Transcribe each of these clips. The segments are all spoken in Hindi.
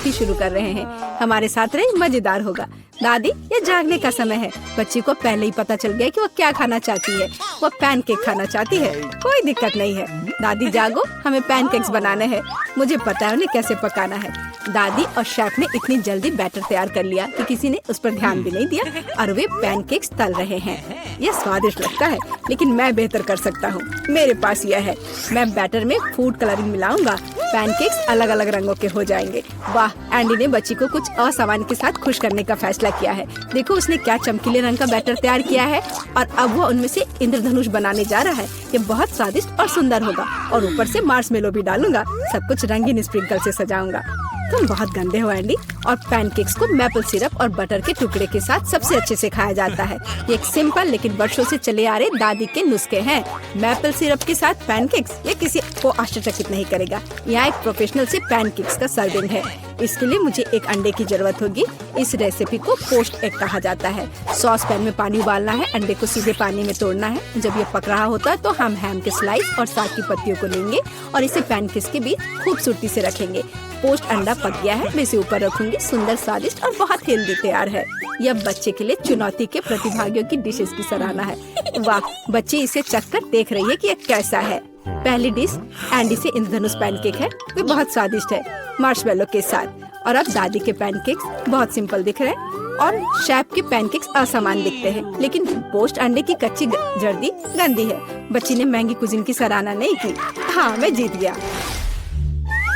मस्ती शुरू कर रहे हैं। हमारे साथ रहे, मजेदार होगा। दादी, ये जागने का समय है। बच्ची को पहले ही पता चल गया कि वो क्या खाना चाहती है। वो पैनकेक खाना चाहती है। कोई दिक्कत नहीं है। दादी जागो, हमें पैनकेक्स बनाने हैं। मुझे पता है उन्हें कैसे पकाना है। दादी और शेफ ने इतनी जल्दी बैटर तैयार कर लिया कि किसी ने उस पर ध्यान भी नहीं दिया और वे पैनकेक्स तल रहे हैं। यह स्वादिष्ट लगता है, लेकिन मैं बेहतर कर सकता हूँ। मेरे पास यह है। मैं बैटर में फूड कलरिंग मिलाऊंगा। पैनकेक्स अलग अलग रंगों के हो जाएंगे। वाह, एंडी ने बच्ची को कुछ असामान्य के साथ खुश करने का फैसला किया है। देखो उसने क्या चमकीले रंग का बैटर तैयार किया है और अब वो उनमें से इंद्रधनुष बनाने जा रहा है। ये बहुत स्वादिष्ट और सुंदर होगा और ऊपर से मार्शमेलो भी डालूंगा। सब कुछ रंगीन स्प्रिंकल से सजाऊंगा। तुम बहुत गंदे हो एंडी। और पैनकेक्स को मैपल सिरप और बटर के टुकड़े के साथ सबसे अच्छे से खाया जाता है। ये एक सिंपल लेकिन वर्षों से चले आ रहे दादी के नुस्खे हैं। मैपल सिरप के साथ पैनकेक्स, ये किसी को आश्चर्यचकित नहीं करेगा। यहाँ एक प्रोफेशनल से पैनकेक्स का सर्विंग है। इसके लिए मुझे एक अंडे की जरूरत होगी। इस रेसिपी को पोस्ट एग कहा जाता है। सॉस पैन में पानी उबालना है। अंडे को सीधे पानी में तोड़ना है। जब ये पक रहा होता है तो हम हैम के स्लाइस और साग की पत्तियों को लेंगे और इसे पैनकेक्स के बीच खूबसूरती से रखेंगे। पोस्ट अंडा पक गया है, मैं इसे ऊपर रखूंगी। सुंदर, स्वादिष्ट और बहुत हेल्दी तैयार है। यह बच्चे के लिए चुनौती के प्रतिभागियों की डिशेस की सराहना है। वाह, बच्ची इसे चखकर देख रही है कि यह कैसा है। पहली डिश एंडी से इंद्रधनुष पैनकेक है। वे बहुत स्वादिष्ट है, मार्शमेलो के साथ। और अब दादी के पैनकेक्स बहुत सिंपल दिख रहे हैं और शेफ के पैनकेक्स असमान दिखते हैं। लेकिन पोस्ट अंडे की कच्ची जर्दी गंदी है। बच्ची ने महंगी कुजीन की सराहना नहीं की। हाँ, मैं जीत गया।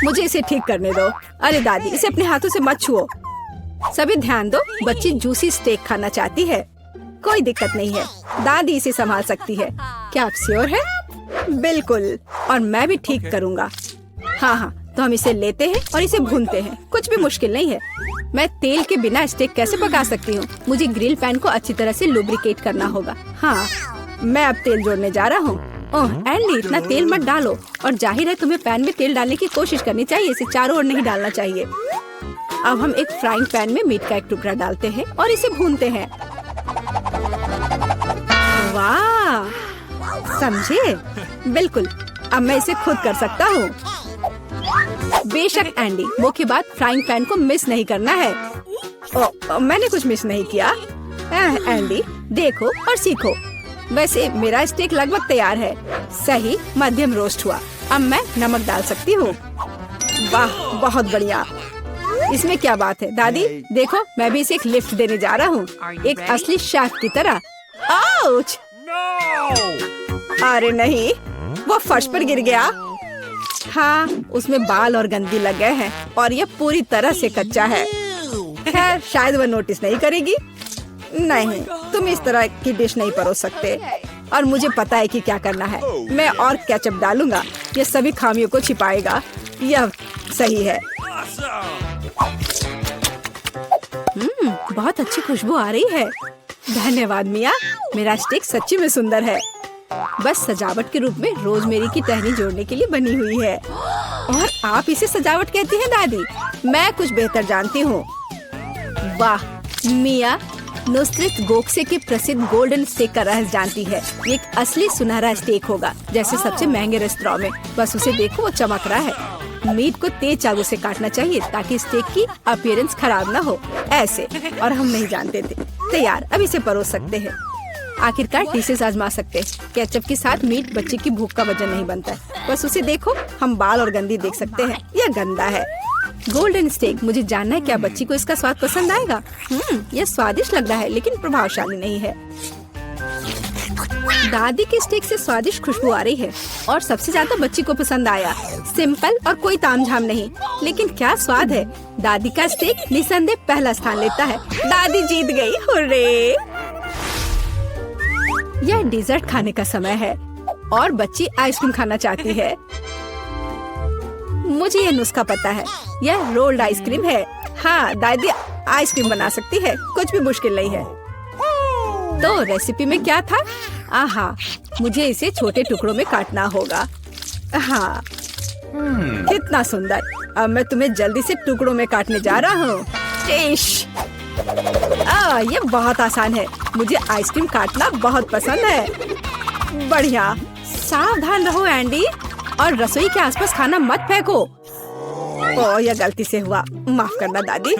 मुझे इसे ठीक करने दो। अरे दादी, इसे अपने हाथों से मत छुओ। सभी ध्यान दो, बच्ची जूसी स्टेक खाना चाहती है। कोई दिक्कत नहीं है, दादी इसे संभाल सकती है। क्या आप श्योर है? बिल्कुल, और मैं भी ठीक करूँगा। हाँ, तो हम इसे लेते हैं और इसे भूनते हैं। कुछ भी मुश्किल नहीं है। मैं तेल के बिना स्टेक कैसे पका सकती हूँ? मुझे ग्रिल पैन को अच्छी तरह से लुब्रिकेट करना होगा। हाँ, मैं अब तेल जोड़ने जा रहा हूँ। ओह एंडी, इतना तेल मत डालो। और जाहिर है तुम्हें पैन में तेल डालने की कोशिश करनी चाहिए। इसे चारों ओर नहीं डालना चाहिए। अब हम एक फ्राइंग पैन में मीट का एक टुकड़ा डालते हैं और इसे भूनते हैं। वाह, समझे? बिल्कुल, अब मैं इसे खुद कर सकता हूँ। बेशक एंडी, मुख्य बात फ्राइंग पैन को मिस नहीं करना है। मैंने कुछ मिस नहीं किया। एंडी, देखो और सीखो। वैसे मेरा स्टेक लगभग तैयार है। सही मध्यम रोस्ट हुआ। अब मैं नमक डाल सकती हूँ। वाह, बहुत बढ़िया। इसमें क्या बात है दादी? देखो, मैं भी इसे एक लिफ्ट देने जा रहा हूँ, एक असली शेफ की तरह। आउच! अरे नहीं, वो फर्श पर गिर गया। हाँ, उसमें बाल और गंदगी लग गए हैं और यह पूरी तरह से कच्चा है। खैर, शायद वह नोटिस नहीं करेगी। नहीं, तुम इस तरह की डिश नहीं परोस सकते। और मुझे पता है कि क्या करना है। मैं और केचप डालूंगा। यह सभी खामियों को छिपाएगा। यह सही है। बहुत अच्छी खुशबू आ रही है। धन्यवाद मिया, मेरा स्टेक सच्ची में सुंदर है। बस सजावट के रूप में रोजमेरी की टहनी जोड़ने के लिए बनी हुई है। और आप इसे सजावट कहती हैं दादी? मैं कुछ बेहतर जानती हूँ। वाह, मिया नुसरत गोखसे के प्रसिद्ध गोल्डन स्टेक का रहस्य जानती है। ये एक असली सुनहरा स्टेक होगा, जैसे सबसे महंगे रेस्तरां में। बस उसे देखो, वो चमक रहा है। मीट को तेज चाकू से काटना चाहिए ताकि स्टेक की अपीयरेंस खराब ना हो। ऐसे, और हम नहीं जानते थे। तैयार, अब इसे परोस सकते हैं। आखिरकार डिशेस आजमा सकते हैं। केचप के साथ मीट बच्चे की भूख का वजन नहीं बनता है। बस उसे देखो, हम बाल और गंदी देख सकते हैं। यह गंदा है। गोल्डन स्टेक, मुझे जानना है क्या बच्ची को इसका स्वाद पसंद आएगा। यह स्वादिष्ट लग रहा है लेकिन प्रभावशाली नहीं है। दादी के स्टेक से स्वादिष्ट खुशबू आ रही है और सबसे ज्यादा बच्ची को पसंद आया। सिंपल और कोई तामझाम नहीं, लेकिन क्या स्वाद है। दादी का स्टेक निसंदेह पहला स्थान लेता है। दादी जीत गई, हुर्रे! यह डिजर्ट खाने का समय है और बच्ची आइसक्रीम खाना चाहती है। मुझे यह नुस्खा पता है। यह रोल्ड आइसक्रीम है। हाँ, दादी आइसक्रीम बना सकती है। कुछ भी मुश्किल नहीं है। तो रेसिपी में क्या था? आहा, मुझे इसे छोटे टुकड़ों में काटना होगा। हाँ, कितना सुंदर। अब मैं तुम्हें जल्दी से टुकड़ों में काटने जा रहा हूँ। ये बहुत आसान है। मुझे आइसक्रीम काटना बहुत पसंद है। बढ़िया। सावधान रहो एंडी, और रसोई के आसपास खाना मत फेंको। ओह, यह गलती से हुआ, माफ करना दादी।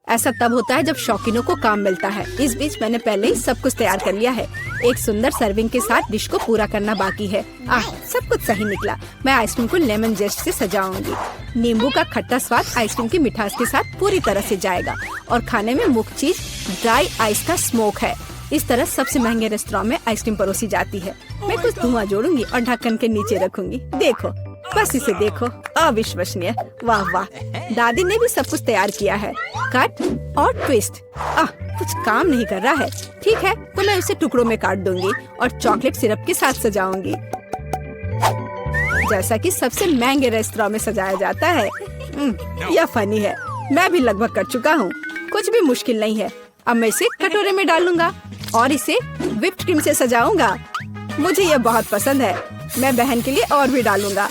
ऐसा तब होता है जब शौकीनों को काम मिलता है। इस बीच मैंने पहले ही सब कुछ तैयार कर लिया है। एक सुंदर सर्विंग के साथ डिश को पूरा करना बाकी है। सब कुछ सही निकला। मैं आइसक्रीम को लेमन जेस्ट से सजाऊंगी। नींबू का खट्टा स्वाद आइसक्रीम की मिठास के साथ पूरी तरह से जाएगा और खाने में मुख्य चीज ड्राई आइस का स्मोक है। इस तरह सबसे महंगे रेस्टोरेंट में आइसक्रीम परोसी जाती है। मैं कुछ धुआं जोड़ूंगी और ढक्कन के नीचे रखूंगी। देखो, बस इसे देखो, अविश्वसनीय। वाह वाह, दादी ने भी सब कुछ तैयार किया है। कट और ट्विस्ट। कुछ काम नहीं कर रहा है। ठीक है, तो मैं इसे टुकड़ों में काट दूंगी और चॉकलेट सिरप के साथ सजाऊंगी, जैसा कि सबसे महंगे रेस्टोरेंट में सजाया जाता है। यह फनी है। मैं भी लगभग कर चुका हूँ। कुछ भी मुश्किल नहीं है। अब मैं इसे कटोरे में डालूंगा और इसे व्हिप्ड क्रीम से सजाऊंगा। मुझे यह बहुत पसंद है। मैं बहन के लिए और भी डालूंगा।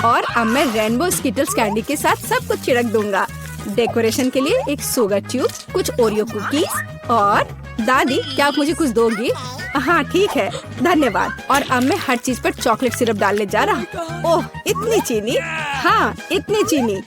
और अब मैं रेनबो स्किटल्स कैंडी के साथ सब कुछ छिड़क दूंगा। डेकोरेशन के लिए एक शुगर ट्यूब, कुछ ओरियो कुकीज और दादी, क्या आप मुझे कुछ दोगी? हाँ ठीक है, धन्यवाद। और अब मैं हर चीज पर चॉकलेट सिरप डालने जा रहा हूँ। ओह, इतनी चीनी? हाँ, इतनी चीनी।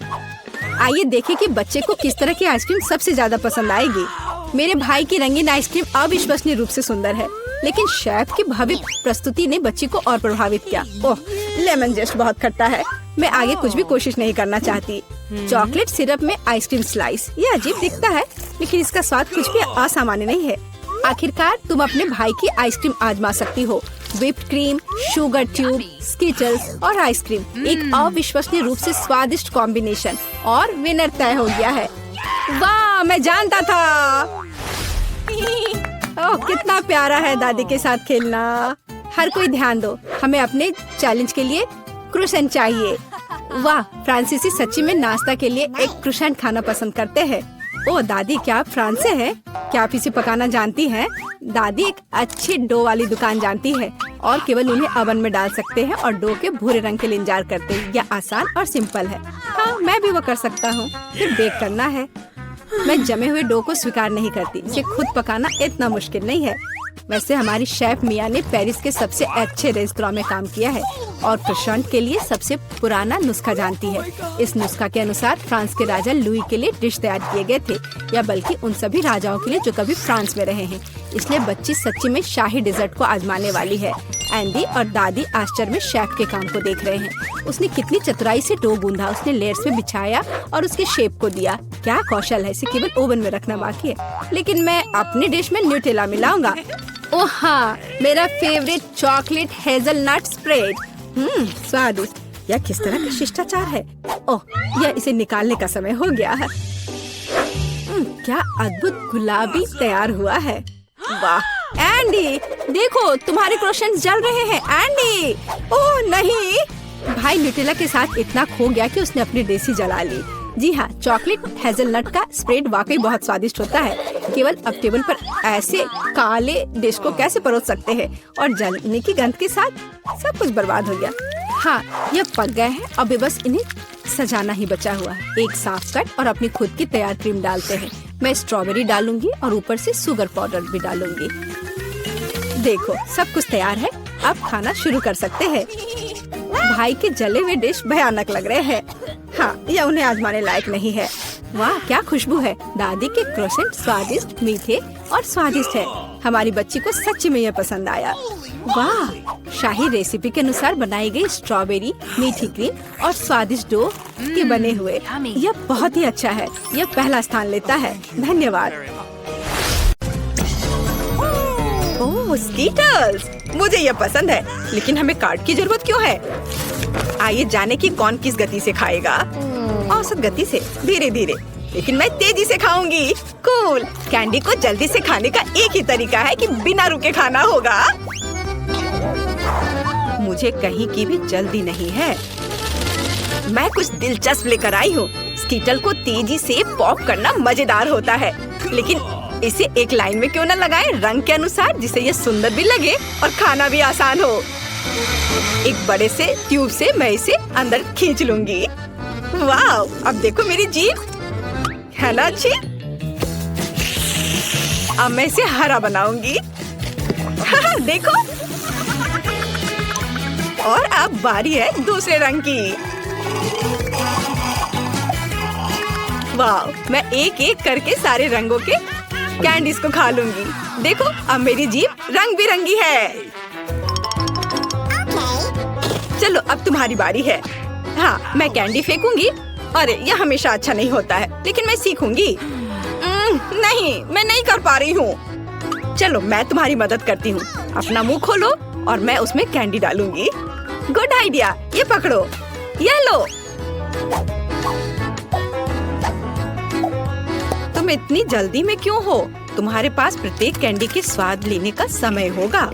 आइए देखें कि बच्चे को किस तरह की आइसक्रीम सबसे ज्यादा पसंद आएगी। मेरे भाई की रंगीन आइसक्रीम अविश्वसनीय रूप से सुंदर है, लेकिन शेफ की भव्य प्रस्तुति ने बच्ची को और प्रभावित किया। ओह, लेमन जेस्ट बहुत खट्टा है। मैं आगे कुछ भी कोशिश नहीं करना चाहती। चॉकलेट सिरप में आइसक्रीम स्लाइस, ये अजीब दिखता है, लेकिन इसका स्वाद कुछ भी असामान्य नहीं है। आखिरकार तुम अपने भाई की आइसक्रीम आजमा सकती हो। Whipped cream, sugar tube, Skittles और आइसक्रीम, एक अविश्वसनीय रूप से स्वादिष्ट कॉम्बिनेशन, और विनर तय हो गया है। वाह, मैं जानता था। ओह, कितना प्यारा है दादी के साथ खेलना। हर कोई ध्यान दो, हमें अपने चैलेंज के लिए क्रोसेंट चाहिए। वाह, फ्रांसीसी सच्ची में नाश्ता के लिए एक क्रोसेंट खाना पसंद करते हैं। ओह दादी, क्या आप फ्रांस से हैं? क्या आप इसे पकाना जानती हैं? दादी एक अच्छी डो वाली दुकान जानती है और केवल उन्हें ओवन में डाल सकते हैं और डो के भूरे रंग के लिए इंतजार करते हैं। यह आसान और सिंपल है। हाँ, मैं भी वो कर सकता हूँ। फिर बेक करना है। मैं जमे हुए डो को स्वीकार नहीं करती। इसे खुद पकाना इतना मुश्किल नहीं है। वैसे हमारी शेफ मिया ने पेरिस के सबसे अच्छे रेस्तरां में काम किया है और क्रोसेंट के लिए सबसे पुराना नुस्खा जानती है। इस नुस्खा के अनुसार फ्रांस के राजा लुई के लिए डिश तैयार किए गए थे, या बल्कि उन सभी राजाओं के लिए जो कभी फ्रांस में रहे हैं। इसलिए बच्ची सच्ची में शाही डिजर्ट को आजमाने वाली है। एंडी और दादी आश्चर्य में शेफ के काम को देख रहे हैं। उसने कितनी चतुराई से डो गूंधा, उसने लेयर्स में बिछाया और उसके शेप को दिया। क्या कौशल है, इसे केवल ओवन में रखना बाकी है। लेकिन मैं अपनी डिश में न्यूटेला मिलाऊंगा। ओह हाँ, मेरा फेवरेट चॉकलेट हेजलनट स्प्रेड। स्वादिष्ट। यह किस तरह का शिष्टाचार है। ओह, यह इसे निकालने का समय हो गया है। क्या अद्भुत गुलाबी तैयार हुआ है। वाह एंडी, देखो तुम्हारे क्रोसेंट्स जल रहे हैं। एंडी, ओह नहीं। भाई न्यूटेला के साथ इतना खो गया कि उसने अपनी डिश ही जला ली। जी हाँ, चॉकलेट हेजलनट का स्प्रेड वाकई बहुत स्वादिष्ट होता है। केवल अब टेबल पर ऐसे काले डिश को कैसे परोस सकते हैं, और जलने की गंध के साथ सब कुछ बर्बाद हो गया। हाँ, यह पक गए हैं। अब बस इन्हें सजाना ही बचा हुआ है। एक साफ कट और अपनी खुद की तैयार क्रीम डालते हैं। मैं स्ट्रॉबेरी डालूंगी और ऊपर से शुगर पाउडर भी डालूंगी। देखो, सब कुछ तैयार है। अब खाना शुरू कर सकते हैं। भाई के जले हुए डिश भयानक लग रहे हैं। हाँ, यह उन्हें आजमाने लायक नहीं है। वाह, क्या खुशबू है। दादी के क्रोसेंट स्वादिष्ट, मीठे और स्वादिष्ट है। हमारी बच्ची को सच्ची में यह पसंद आया। वाह, शाही रेसिपी के अनुसार बनाई गई स्ट्रॉबेरी, मीठी क्रीम और स्वादिष्ट डो के बने हुए। यह बहुत ही अच्छा है। यह पहला स्थान लेता है। धन्यवाद। ओह स्कीटल्स, मुझे यह पसंद है, लेकिन हमें कार्ड की जरूरत क्यों है? आइए जाने कि कौन किस गति से खाएगा। औसत गति से, धीरे धीरे, लेकिन मैं तेजी से खाऊंगी। कूल। कैंडी को जल्दी से खाने का एक ही तरीका है कि बिना रुके खाना होगा। मुझे कहीं की भी जल्दी नहीं है। मैं कुछ दिलचस्प लेकर आई हूँ। स्कीटल को तेजी से पॉप करना मजेदार होता है, लेकिन इसे एक लाइन में क्यों न लगाएं, रंग के अनुसार, जिससे ये सुंदर भी लगे और खाना भी आसान हो। एक बड़े से ट्यूब से मैं इसे अंदर खींच लूंगी। वाह, अब देखो मेरी जीभ है ना अच्छी। अब मैं इसे हरा बनाऊंगी। देखो, और अब बारी है दूसरे रंग की। वाह, मैं एक एक करके सारे रंगों के कैंडीज को खा लूंगी। देखो, अब मेरी जीभ रंग बिरंगी है। चलो, अब तुम्हारी बारी है। हाँ, मैं कैंडी फेंकूंगी। अरे, यह हमेशा अच्छा नहीं होता है, लेकिन मैं सीखूंगी। नहीं, मैं नहीं कर पा रही हूँ। चलो, मैं तुम्हारी मदद करती हूँ। अपना मुंह खोलो और मैं उसमें कैंडी डालूंगी। Good idea. ये पकड़ो, ये लो। तुम इतनी जल्दी में क्यों हो? तुम्हारे पास प्रत्येक कैंडी के स्वाद लेने का समय होगा।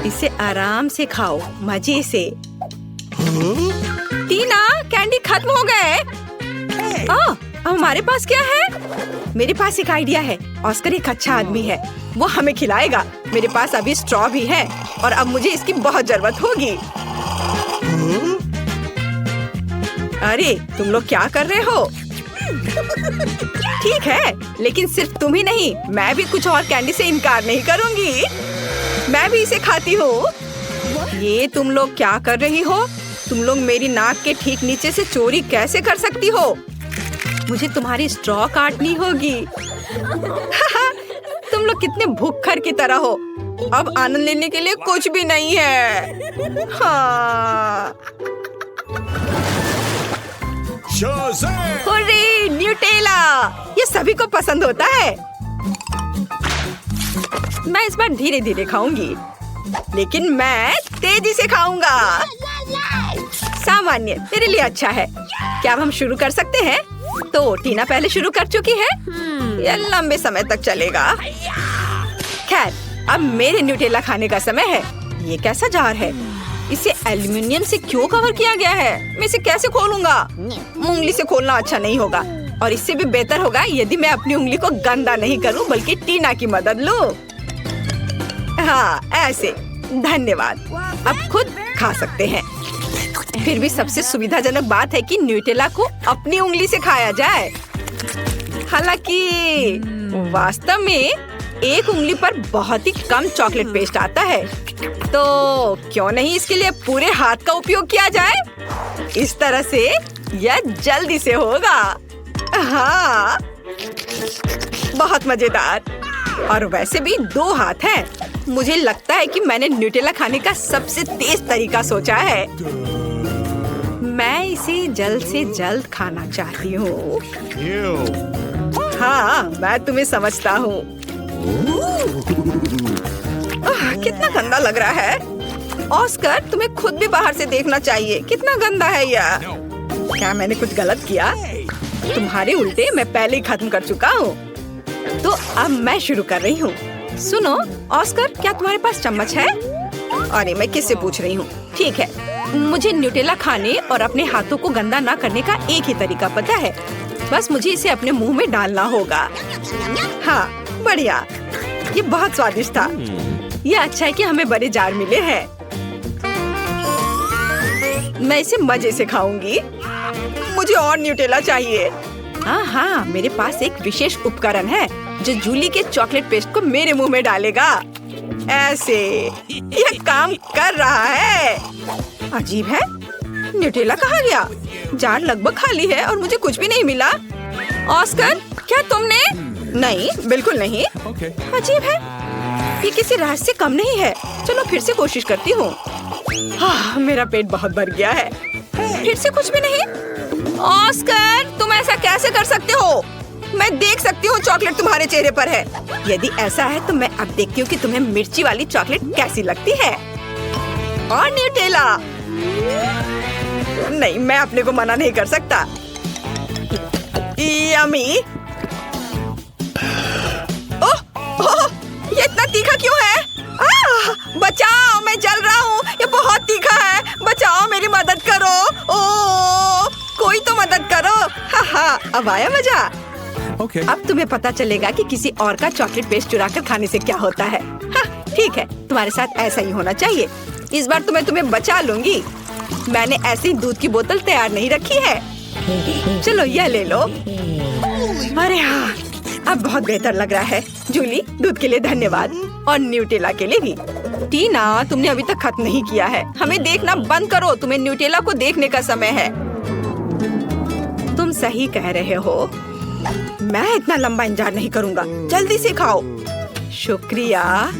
इसे आराम से खाओ, मजे से। टीना, कैंडी खत्म हो गए। अब हमारे पास क्या है? मेरे पास एक आइडिया है। ऑस्कर एक अच्छा आदमी है, वो हमें खिलाएगा। मेरे पास अभी स्ट्रॉ भी है और अब मुझे इसकी बहुत जरूरत होगी। अरे, तुम लोग क्या कर रहे हो? ठीक है, लेकिन सिर्फ तुम ही नहीं, मैं भी कुछ और कैंडी से इनकार नहीं करूंगी। मैं भी इसे खाती हूँ। ये तुम लोग क्या कर रही हो? तुम लोग मेरी नाक के ठीक नीचे से चोरी कैसे कर सकती हो? मुझे तुम्हारी स्ट्रॉ काटनी होगी। तुम लोग कितने भूखर की तरह हो। अब आनंद लेने के लिए कुछ भी नहीं है। हाँ। Hurray, Nutella! ये सभी को पसंद होता है। मैं इस बार धीरे धीरे खाऊंगी, लेकिन मैं तेजी से खाऊंगा। सामान्य मेरे लिए अच्छा है। क्या अब हम शुरू कर सकते हैं? तो टीना पहले शुरू कर चुकी है। यह लंबे समय तक चलेगा। खैर, अब मेरे न्यूटेला खाने का समय है। ये कैसा जार है? इसे एल्युमिनियम से क्यों कवर किया गया है? मैं इसे कैसे खोलूंगा? उंगली से खोलना अच्छा नहीं होगा, और इससे भी बेहतर होगा यदि मैं अपनी उंगली को गंदा नहीं करूं, बल्कि टीना की मदद लूं। हाँ, ऐसे। धन्यवाद। अब खुद खा सकते हैं। फिर भी सबसे सुविधाजनक बात है कि न्यूटेला को अपनी उंगली से खाया जाए। हालांकि वास्तव में एक उंगली पर बहुत ही कम चॉकलेट पेस्ट आता है, तो क्यों नहीं इसके लिए पूरे हाथ का उपयोग किया जाए? इस तरह से यह जल्दी से होगा। हाँ, बहुत मजेदार। और वैसे भी 2 हाथ हैं। मुझे लगता है कि मैंने न्यूटेला खाने का सबसे तेज तरीका सोचा है। मैं इसे जल्द से जल्द खाना चाहती हूँ। हाँ, मैं तुम्हें समझता हूँ। कितना गंदा लग रहा है। ऑस्कर, तुम्हें खुद भी बाहर से देखना चाहिए। कितना गंदा है यह। क्या मैंने कुछ गलत किया? तुम्हारे उल्टे मैं पहले ही खत्म कर चुका हूँ। तो अब मैं शुरू कर रही हूँ। सुनो ऑस्कर, क्या तुम्हारे पास चम्मच है? अरे, मैं किससे पूछ रही हूँ? ठीक है, मुझे न्यूटेला खाने और अपने हाथों को गंदा ना करने का एक ही तरीका पता है। बस मुझे इसे अपने मुंह में डालना होगा। हाँ, बढ़िया। ये बहुत स्वादिष्ट था। ये अच्छा है कि हमें बड़े जार मिले हैं। मैं इसे मजे से खाऊंगी। मुझे और न्यूटेला चाहिए। हाँ, मेरे पास एक विशेष उपकरण है जो जूली के चॉकलेट पेस्ट को मेरे मुंह में डालेगा। ऐसे यह काम कर रहा है। अजीब है, न्यूटेला कहाँ गया? जार लगभग खाली है और मुझे कुछ भी नहीं मिला। ऑस्कर, क्या तुमने? नहीं, बिल्कुल नहीं। अजीब है, ये किसी राज से कम नहीं है। चलो फिर से कोशिश करती हूँ। हाँ, मेरा पेट बहुत भर गया है। फिर से कुछ भी नहीं। ऑस्कर, तुम ऐसा कैसे कर सकते हो? मैं देख सकती हूँ चॉकलेट तुम्हारे चेहरे पर है। यदि ऐसा है तो मैं अब देखती हूँ कि तुम्हें मिर्ची वाली चॉकलेट कैसी लगती है। और न्यूटेला? नहीं, मैं अपने को मना नहीं कर सकता। यम्मी। ओह, ये इतना तीखा क्यों है? बचाओ, मैं जल रहा हूँ। ये बहुत तीखा है। बचाओ, मेरी मदद करो। ओह, कोई तो मदद करो। हाँ, अब आया मजा। अब तुम्हें पता चलेगा कि किसी और का चॉकलेट पेस्ट चुराकर खाने से क्या होता है। हाँ, ठीक है, तुम्हारे साथ ऐसा ही होना चाहिए। इस बार तुम्हें बचा लूंगी। मैंने ऐसी दूध की बोतल तैयार नहीं रखी है। चलो, यह ले लो। अरे हाँ, अब बहुत बेहतर लग रहा है। जूली, दूध के लिए धन्यवाद, और न्यूटेला के लिए भी। टीना, तुमने अभी तक खत्म नहीं किया है। हमें देखना बंद करो। तुम्हें न्यूटेला को देखने का समय है। सही कह रहे हो। मैं इतना लंबा इंतजार नहीं करूंगा, जल्दी से खाओ। शुक्रिया।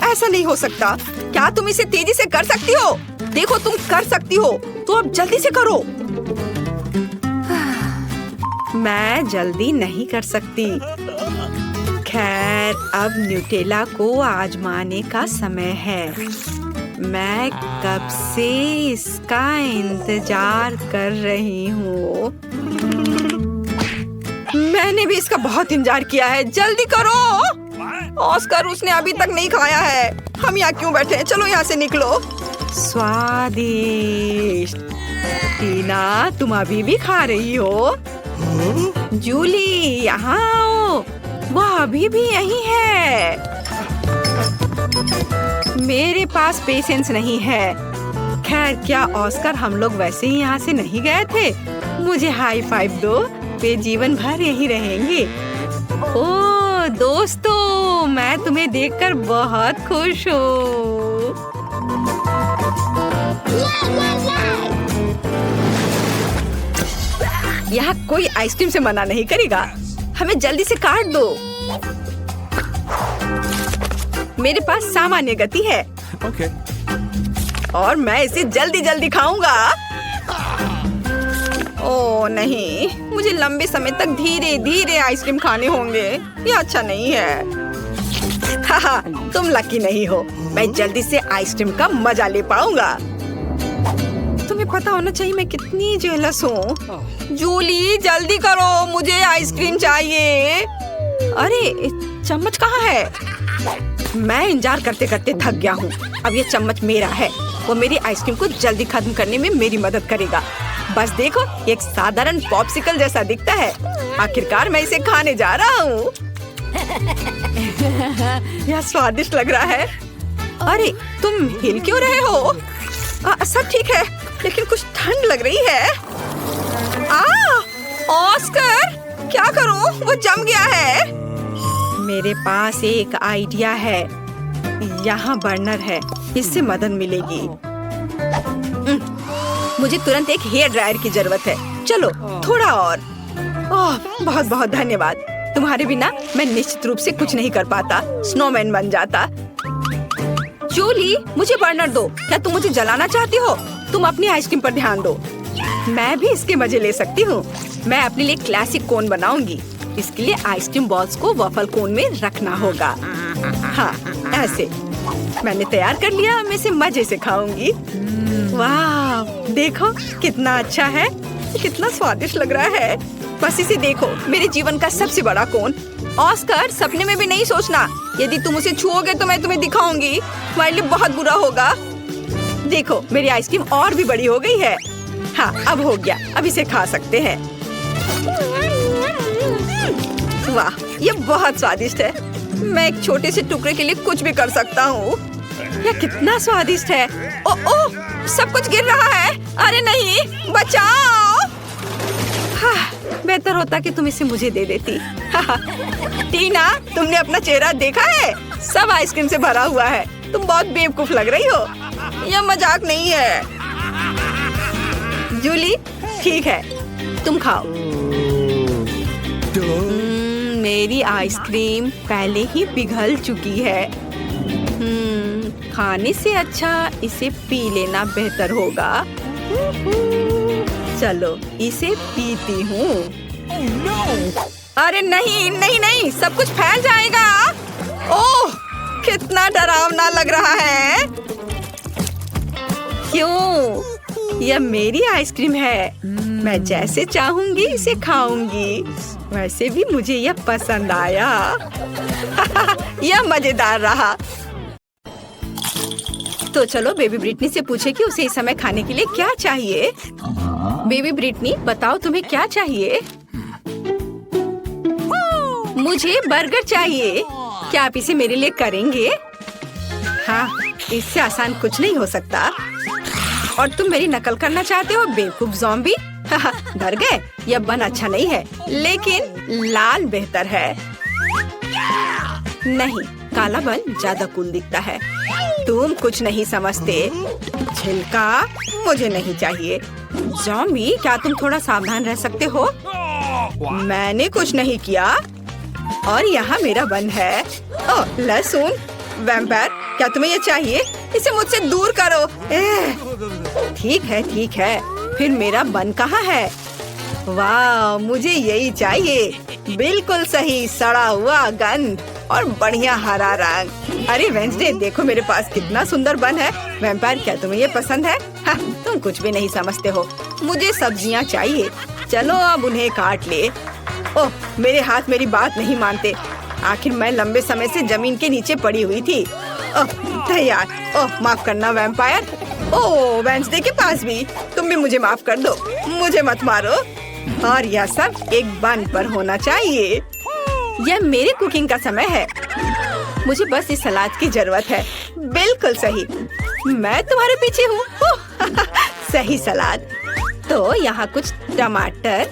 ऐसा नहीं हो सकता। क्या तुम इसे तेजी से कर सकती हो? देखो तुम कर सकती हो, तो अब जल्दी से करो। मैं जल्दी नहीं कर सकती। खैर, अब न्यूटेला को आजमाने का समय है। मैं कब से इसका इंतजार कर रही हूँ। मैंने भी इसका बहुत इंतजार किया है। जल्दी करो। ऑस्कर, उसने अभी तक नहीं खाया है। हम यहाँ क्यों बैठे हैं? चलो यहाँ से निकलो। स्वादिष्ट। टीना, तुम अभी भी खा रही हो? जूली, यहाँ आओ। वो अभी भी यहीं है। मेरे पास पेशेंस नहीं है। खैर, क्या ऑस्कर, हम लोग वैसे ही यहाँ से नहीं गए थे? मुझे हाई फाइव दो। वे जीवन भर यहीं रहेंगे। ओह दोस्तों, मैं तुम्हें देखकर बहुत खुश हूँ। यहाँ कोई आइसक्रीम से मना नहीं करेगा। हमें जल्दी से काट दो। मेरे पास सामान्य गति है। Okay. और मैं इसे जल्दी जल्दी खाऊंगा। ओह नहीं, मुझे लंबे समय तक धीरे धीरे आइसक्रीम खाने होंगे। ये अच्छा नहीं है। हाहा, तुम लकी नहीं हो। मैं जल्दी से आइसक्रीम का मजा ले पाऊंगा। तुम्हें पता होना चाहिए मैं कितनी जेलस हूँ। जूली, जल्दी करो, मुझे आइसक्रीम चाहिए। अरे चम्मच कहाँ है? मैं इंतजार करते करते थक गया हूँ। अब ये चम्मच मेरा है। वो मेरी आइसक्रीम को जल्दी खत्म करने में मेरी मदद करेगा। बस देखो, एक साधारण पॉप्सिकल जैसा दिखता है। आखिरकार मैं इसे खाने जा रहा हूँ। यह स्वादिष्ट लग रहा है। अरे तुम हिल क्यों रहे हो? सब ठीक है, लेकिन कुछ ठंड लग रही है। ऑस्कर, क्या करूं? वो जम गया है। मेरे पास एक आइडिया है। यहाँ बर्नर है, इससे मदद मिलेगी। मुझे तुरंत एक हेयर ड्रायर की जरूरत है। चलो थोड़ा और। ओह बहुत बहुत धन्यवाद। तुम्हारे बिना मैं निश्चित रूप से कुछ नहीं कर पाता। स्नोमैन बन जाता। जूली, मुझे बर्नर दो। क्या तुम मुझे जलाना चाहती हो? तुम अपनी आइसक्रीम पर ध्यान दो। मैं भी इसके मजे ले सकती हूँ। मैं अपने लिए क्लासिक कोन बनाऊंगी। इसके लिए आइसक्रीम बॉल्स को वॉफल कोन में रखना होगा। हाँ, ऐसे। मैंने तैयार कर लिया। मैं इसे मजे से खाऊंगी। वाह, देखो कितना अच्छा है। कितना स्वादिष्ट लग रहा है। बस इसे देखो, मेरे जीवन का सबसे बड़ा कोन। ऑस्कर, सपने में भी नहीं सोचना। यदि तुम उसे छुओगे तो मैं तुम्हें दिखाऊंगी। तुम्हारे लिए बहुत बुरा होगा। देखो, मेरी आइसक्रीम और भी बड़ी हो गई है। हाँ, अब हो गया। अब इसे खा सकते हैं। वाह, ये बहुत स्वादिष्ट है। मैं एक छोटे से टुकड़े के लिए कुछ भी कर सकता हूँ। यह कितना स्वादिष्ट है। ओह, सब कुछ गिर रहा है। अरे नहीं, बचाओ। हाँ, बेहतर होता कि तुम इसे मुझे दे देती। टीना, तुमने अपना चेहरा देखा है? सब आइसक्रीम से भरा हुआ है। तुम बहुत बेवकूफ लग रही हो। यह मजाक नहीं है। जूली, ठीक है, तुम खाओ। मेरी आइसक्रीम पहले ही पिघल चुकी है। खाने से अच्छा इसे पी लेना बेहतर होगा। चलो इसे पीती हूँ। अरे नहीं नहीं नहीं, सब कुछ फैल जाएगा। ओह, कितना डरावना लग रहा है। क्यों? यह मेरी आइसक्रीम है। मैं जैसे चाहूंगी इसे खाऊंगी। वैसे भी मुझे यह पसंद आया। यह मजेदार रहा। तो चलो बेबी ब्रिटनी से पूछे कि उसे इस समय खाने के लिए क्या चाहिए। बेबी ब्रिटनी, बताओ तुम्हें क्या चाहिए? मुझे बर्गर चाहिए। क्या आप इसे मेरे लिए करेंगे? हाँ, इससे आसान कुछ नहीं हो सकता। और तुम मेरी नकल करना चाहते हो, बेवकूफ ज़ॉम्बी? डर गए? यह बन अच्छा नहीं है, लेकिन लाल बेहतर है। नहीं, काला बन ज्यादा कूल दिखता है। तुम कुछ नहीं समझते। छिलका मुझे नहीं चाहिए। ज़ॉम्बी, क्या तुम थोड़ा सावधान रह सकते हो? मैंने कुछ नहीं किया। और यहाँ मेरा बन है। ओह, लहसुन। वैम्पायर, क्या तुम्हें ये चाहिए? इसे मुझसे दूर करो। ठीक है। फिर मेरा बन कहाँ है? वाह, मुझे यही चाहिए। बिल्कुल सही, सड़ा हुआ गंध और बढ़िया हरा रंग। अरे वेंसडे, देखो मेरे पास कितना सुंदर बन है। वैम्पायर, क्या तुम्हें ये पसंद है? हाँ, तुम कुछ भी नहीं समझते हो। मुझे सब्जियाँ चाहिए। चलो अब उन्हें काट ले। ओह, मेरे हाथ मेरी बात नहीं मानते। आखिर मैं लंबे समय से जमीन के नीचे पड़ी हुई थी। ओह, तैयार। ओह, माफ करना वैम्पायर। ओह, वेंसडे के पास भी। तुम भी मुझे माफ कर दो। मुझे मत मारो। और यह सब एक बन पर होना चाहिए। यह मेरी कुकिंग का समय है। मुझे बस इस सलाद की जरूरत है। बिल्कुल सही, मैं तुम्हारे पीछे हूँ। सही सलाद। तो यहाँ कुछ टमाटर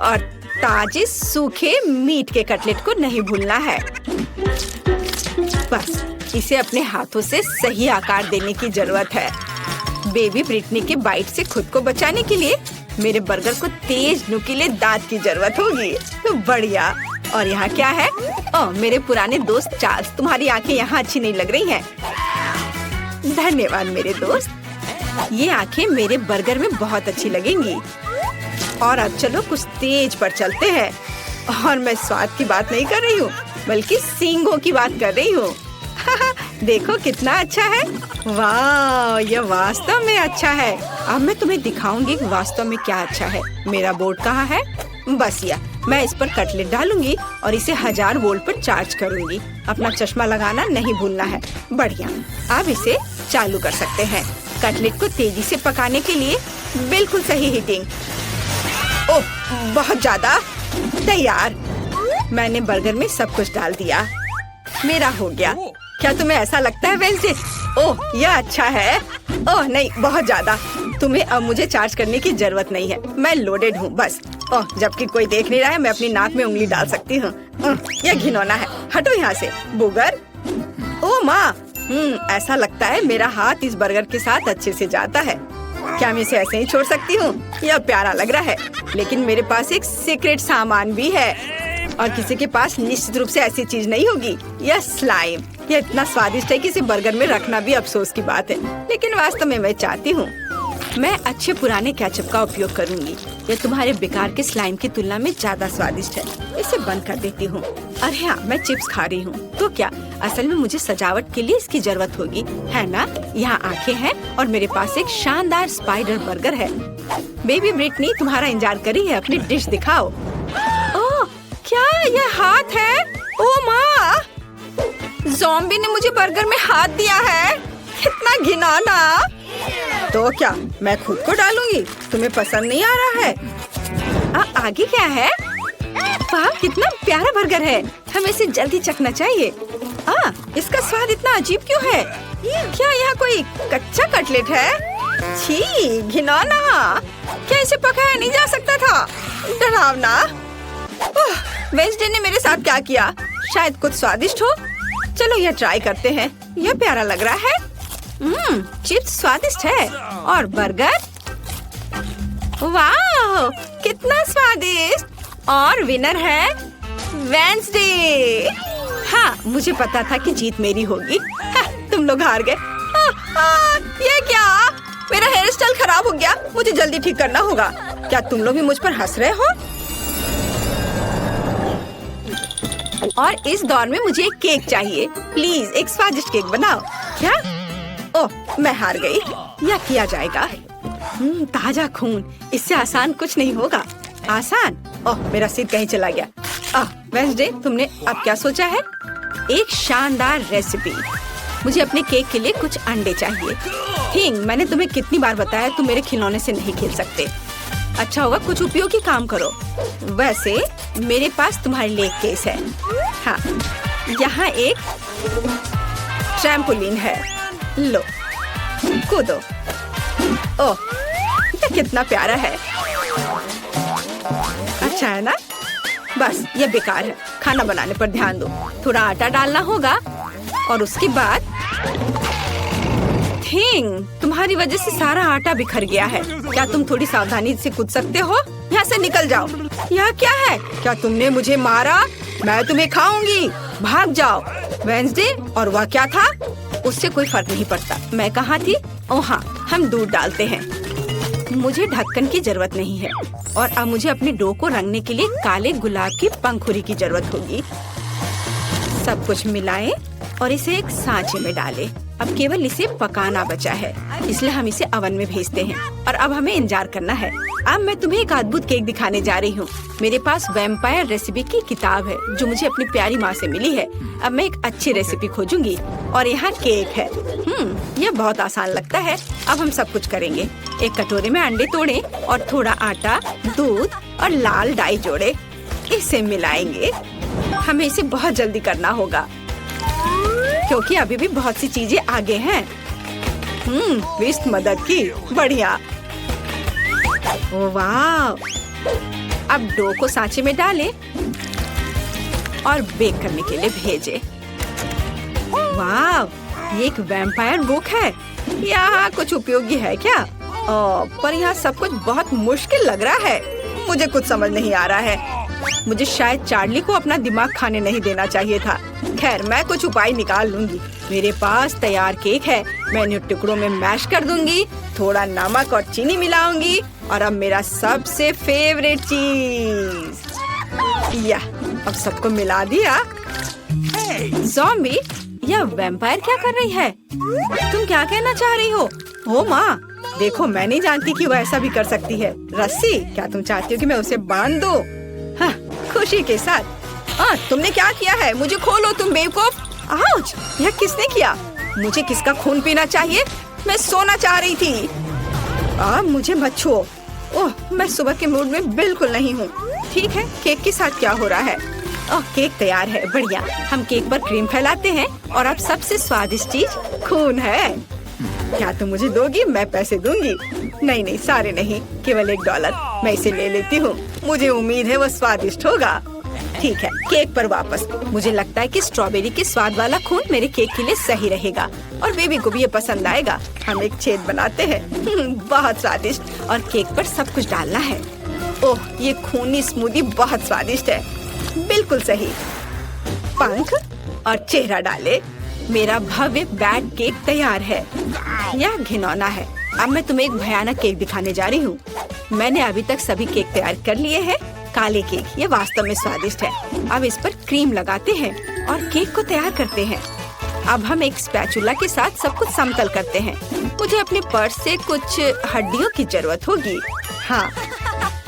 और ताजे सूखे मीट के कटलेट को नहीं भूलना है। बस इसे अपने हाथों से सही आकार देने की जरूरत है। बेबी ब्रिटनी के बाइट से खुद को बचाने के लिए मेरे बर्गर को तेज नुकीले दांत की जरूरत होगी। तो बढ़िया। और यहाँ क्या है? ओह, मेरे पुराने दोस्त चार्ल्स, तुम्हारी आंखें यहाँ अच्छी नहीं लग रही हैं। धन्यवाद मेरे दोस्त। ये आंखें मेरे बर्गर में बहुत अच्छी लगेंगी। और अब चलो कुछ तेज पर चलते हैं। और मैं स्वाद की बात नहीं कर रही हूँ, बल्कि सींगों की बात कर रही हूँ। देखो कितना अच्छा है। वाह, यह वास्तव में अच्छा है। अब मैं तुम्हें दिखाऊंगी कि वास्तव में क्या अच्छा है। मेरा बोर्ड कहाँ है? बस यह, मैं इस पर कटलेट डालूंगी और इसे 1000 वोल्ट पर चार्ज करूंगी। अपना चश्मा लगाना नहीं भूलना है। बढ़िया, अब इसे चालू कर सकते हैं। कटलेट को तेजी से पकाने के लिए बिल्कुल सही हीटिंग। ओह, बहुत ज्यादा। तैयार। मैंने बर्गर में सब कुछ डाल दिया। मेरा हो गया। क्या तुम्हें ऐसा लगता है वेंसडे? ओह, यह अच्छा है। ओह नहीं, बहुत ज्यादा। तुम्हें अब मुझे चार्ज करने की जरूरत नहीं है। मैं लोडेड हूँ बस। ओह, जबकि कोई देख नहीं रहा है, मैं अपनी नाक में उंगली डाल सकती हूँ। यह घिनौना है। हटो यहाँ से बुगर। ओह माँ, ऐसा लगता है मेरा हाथ इस बर्गर के साथ अच्छे से जाता है। क्या मैं इसे ऐसे ही छोड़ सकती हूँ? यह प्यारा लग रहा है, लेकिन मेरे पास एक सीक्रेट सामान भी है। और किसी के पास निश्चित रूप से ऐसी चीज नहीं होगी। यह स्लाइम। यह इतना स्वादिष्ट है कि इसे बर्गर में रखना भी अफसोस की बात है, लेकिन वास्तव में मैं चाहती हूँ। मैं अच्छे पुराने केचप का उपयोग करूँगी। यह तुम्हारे बेकार के स्लाइम की तुलना में ज्यादा स्वादिष्ट है। इसे बंद कर देती हूँ। अरे हाँ, मैं चिप्स खा रही हूँ तो क्या? असल में मुझे सजावट के लिए इसकी जरूरत होगी, है ना? यहाँ आंखें हैं और मेरे पास एक शानदार स्पाइडर बर्गर है। बेबी ब्रिटनी तुम्हारा इंतजार कर रही है। अपनी डिश दिखाओ। ओह, क्या यह हाथ है? ओह माँ, ज़ॉम्बी ने मुझे बर्गर में हाथ दिया है। कितना घिनौना। तो क्या मैं खुद को डालूंगी? तुम्हें पसंद नहीं आ रहा है? आगे क्या है? वाह, कितना प्यारा बर्गर है। हमें इसे जल्दी चखना चाहिए। इसका स्वाद इतना अजीब क्यों है? क्या यहाँ कोई कच्चा कटलेट है? छी, घिनौना। क्या इसे पकाया नहीं जा सकता था? डरावना। वेंसडे ने मेरे साथ क्या किया? शायद कुछ स्वादिष्ट हो। चलो यह ट्राई करते हैं। यह प्यारा लग रहा है। चिप्स स्वादिष्ट है और बर्गर, वाह कितना स्वादिष्ट। और विनर है वेंसडे। हाँ, मुझे पता था कि जीत मेरी होगी। तुम लोग हार गए। ये क्या? मेरा हेयर स्टाइल खराब हो गया। मुझे जल्दी ठीक करना होगा। क्या तुम लोग भी मुझ पर हंस रहे हो? और इस दौर में मुझे एक केक चाहिए। प्लीज एक स्वादिष्ट केक बनाओ। क्या? ओह, मैं हार गई। यह किया जाएगा। ताजा खून, इससे आसान कुछ नहीं होगा। आसान? ओह, मेरा सिर कहीं चला गया। वेंसडे, तुमने अब क्या सोचा है? एक शानदार रेसिपी। मुझे अपने केक के लिए कुछ अंडे चाहिए। थिंग, मैंने तुम्हें कितनी बार बताया तुम मेरे खिलौने से नहीं खेल सकते। अच्छा होगा कुछ उपयोगी काम करो। वैसे मेरे पास तुम्हारे लिए एक केस है। हाँ, यहाँ एक ट्रैम्पोलिन है। लो, कूदो। ओह, ये कितना प्यारा है। अच्छा है ना? बस ये बेकार है। खाना बनाने पर ध्यान दो। थोड़ा आटा डालना होगा और उसके बाद थिंग, तुम्हारी वजह से सारा आटा बिखर गया है। क्या तुम थोड़ी सावधानी से कूद सकते हो? यहाँ से निकल जाओ। यह क्या है? क्या तुमने मुझे मारा? मैं तुम्हें खाऊंगी, भाग जाओ। वेंसडे, और वह क्या था? उससे कोई फर्क नहीं पड़ता। मैं कहाँ थी? ओह हाँ, हम दूध डालते हैं। मुझे ढक्कन की जरूरत नहीं है और अब मुझे अपने डो को रंगने के लिए काले गुलाब की पंखुड़ी की जरूरत होगी। सब कुछ मिलाएं और इसे एक सांचे में डालें। अब केवल इसे पकाना बचा है, इसलिए हम इसे ओवन में भेजते हैं और अब हमें इंतजार करना है। अब मैं तुम्हें एक अद्भुत केक दिखाने जा रही हूँ। मेरे पास वैम्पायर रेसिपी की किताब है जो मुझे अपनी प्यारी माँ से मिली है। अब मैं एक अच्छी रेसिपी खोजूंगी और यहाँ केक है। यह बहुत आसान लगता है। अब हम सब कुछ करेंगे। एक कटोरे में अंडे तोड़ें और थोड़ा आटा, दूध और लाल डाई जोड़े। इसे मिलाएंगे। हमें इसे बहुत जल्दी करना होगा क्योंकि अभी भी बहुत सी चीजें आगे हैं। विस्ट मदद की, बढ़िया। ओह वाह! अब डो को सांचे में डालें और बेक करने के लिए भेजें। वाह! ये एक वैम्पायर बुक है। यहाँ कुछ उपयोगी है क्या? पर यहाँ सब कुछ बहुत मुश्किल लग रहा है। मुझे कुछ समझ नहीं आ रहा है। मुझे शायद चार्ली को अपना दिमाग खाने नहीं देना चाहिए था। खैर, मैं कुछ उपाय निकाल लूंगी। मेरे पास तैयार केक है। मैं इन्हें टुकड़ों में मैश कर दूंगी, थोड़ा नमक और चीनी मिलाऊंगी और अब मेरा सबसे फेवरेट चीज। या अब सबको मिला दिया। ज़ॉम्बी, यह वैम्पायर क्या कर रही है? तुम क्या कहना चाह रही हो? ओ माँ, देखो, मैं नहीं जानती कि वो ऐसा भी कर सकती है। रस्सी, क्या तुम चाहती हो कि मैं उसे बांध दूं? हाँ, खुशी के साथ। तुमने क्या किया है? मुझे खोलो तुम बेवकूफ। आउच! यह किसने किया? मुझे किसका खून पीना चाहिए? मैं सोना चाह रही थी। मुझे मत छुओ। ओह, मैं सुबह के मूड में बिल्कुल नहीं हूँ। ठीक है, केक के साथ क्या हो रहा है? केक तैयार है, बढ़िया। हम केक पर क्रीम फैलाते हैं और अब सबसे स्वादिष्ट चीज खून है। क्या तुम मुझे दोगी? मैं पैसे दूंगी। नहीं, सारे नहीं, केवल $1। मैं इसे ले लेती हूँ। मुझे उम्मीद है वो स्वादिष्ट होगा। ठीक है, केक पर वापस। मुझे लगता है कि स्ट्रॉबेरी के स्वाद वाला खून मेरे केक के लिए सही रहेगा और बेबी को भी ये पसंद आएगा। हम एक छेद बनाते हैं। बहुत स्वादिष्ट। और केक पर सब कुछ डालना है। ओह, ये खूनी स्मूदी बहुत स्वादिष्ट है। बिल्कुल सही। पंख और चेहरा डाले। मेरा भव्य बैट केक तैयार है। यह घिनौना है। अब मैं तुम्हें एक भयानक केक दिखाने जा रही हूँ। मैंने अभी तक सभी केक तैयार कर लिए हैं। काले केक, ये वास्तव में स्वादिष्ट है। अब इस पर क्रीम लगाते हैं और केक को तैयार करते हैं। अब हम एक स्पैचुला के साथ सब कुछ समतल करते हैं। मुझे अपने पर्स से कुछ हड्डियों की जरूरत होगी। हाँ,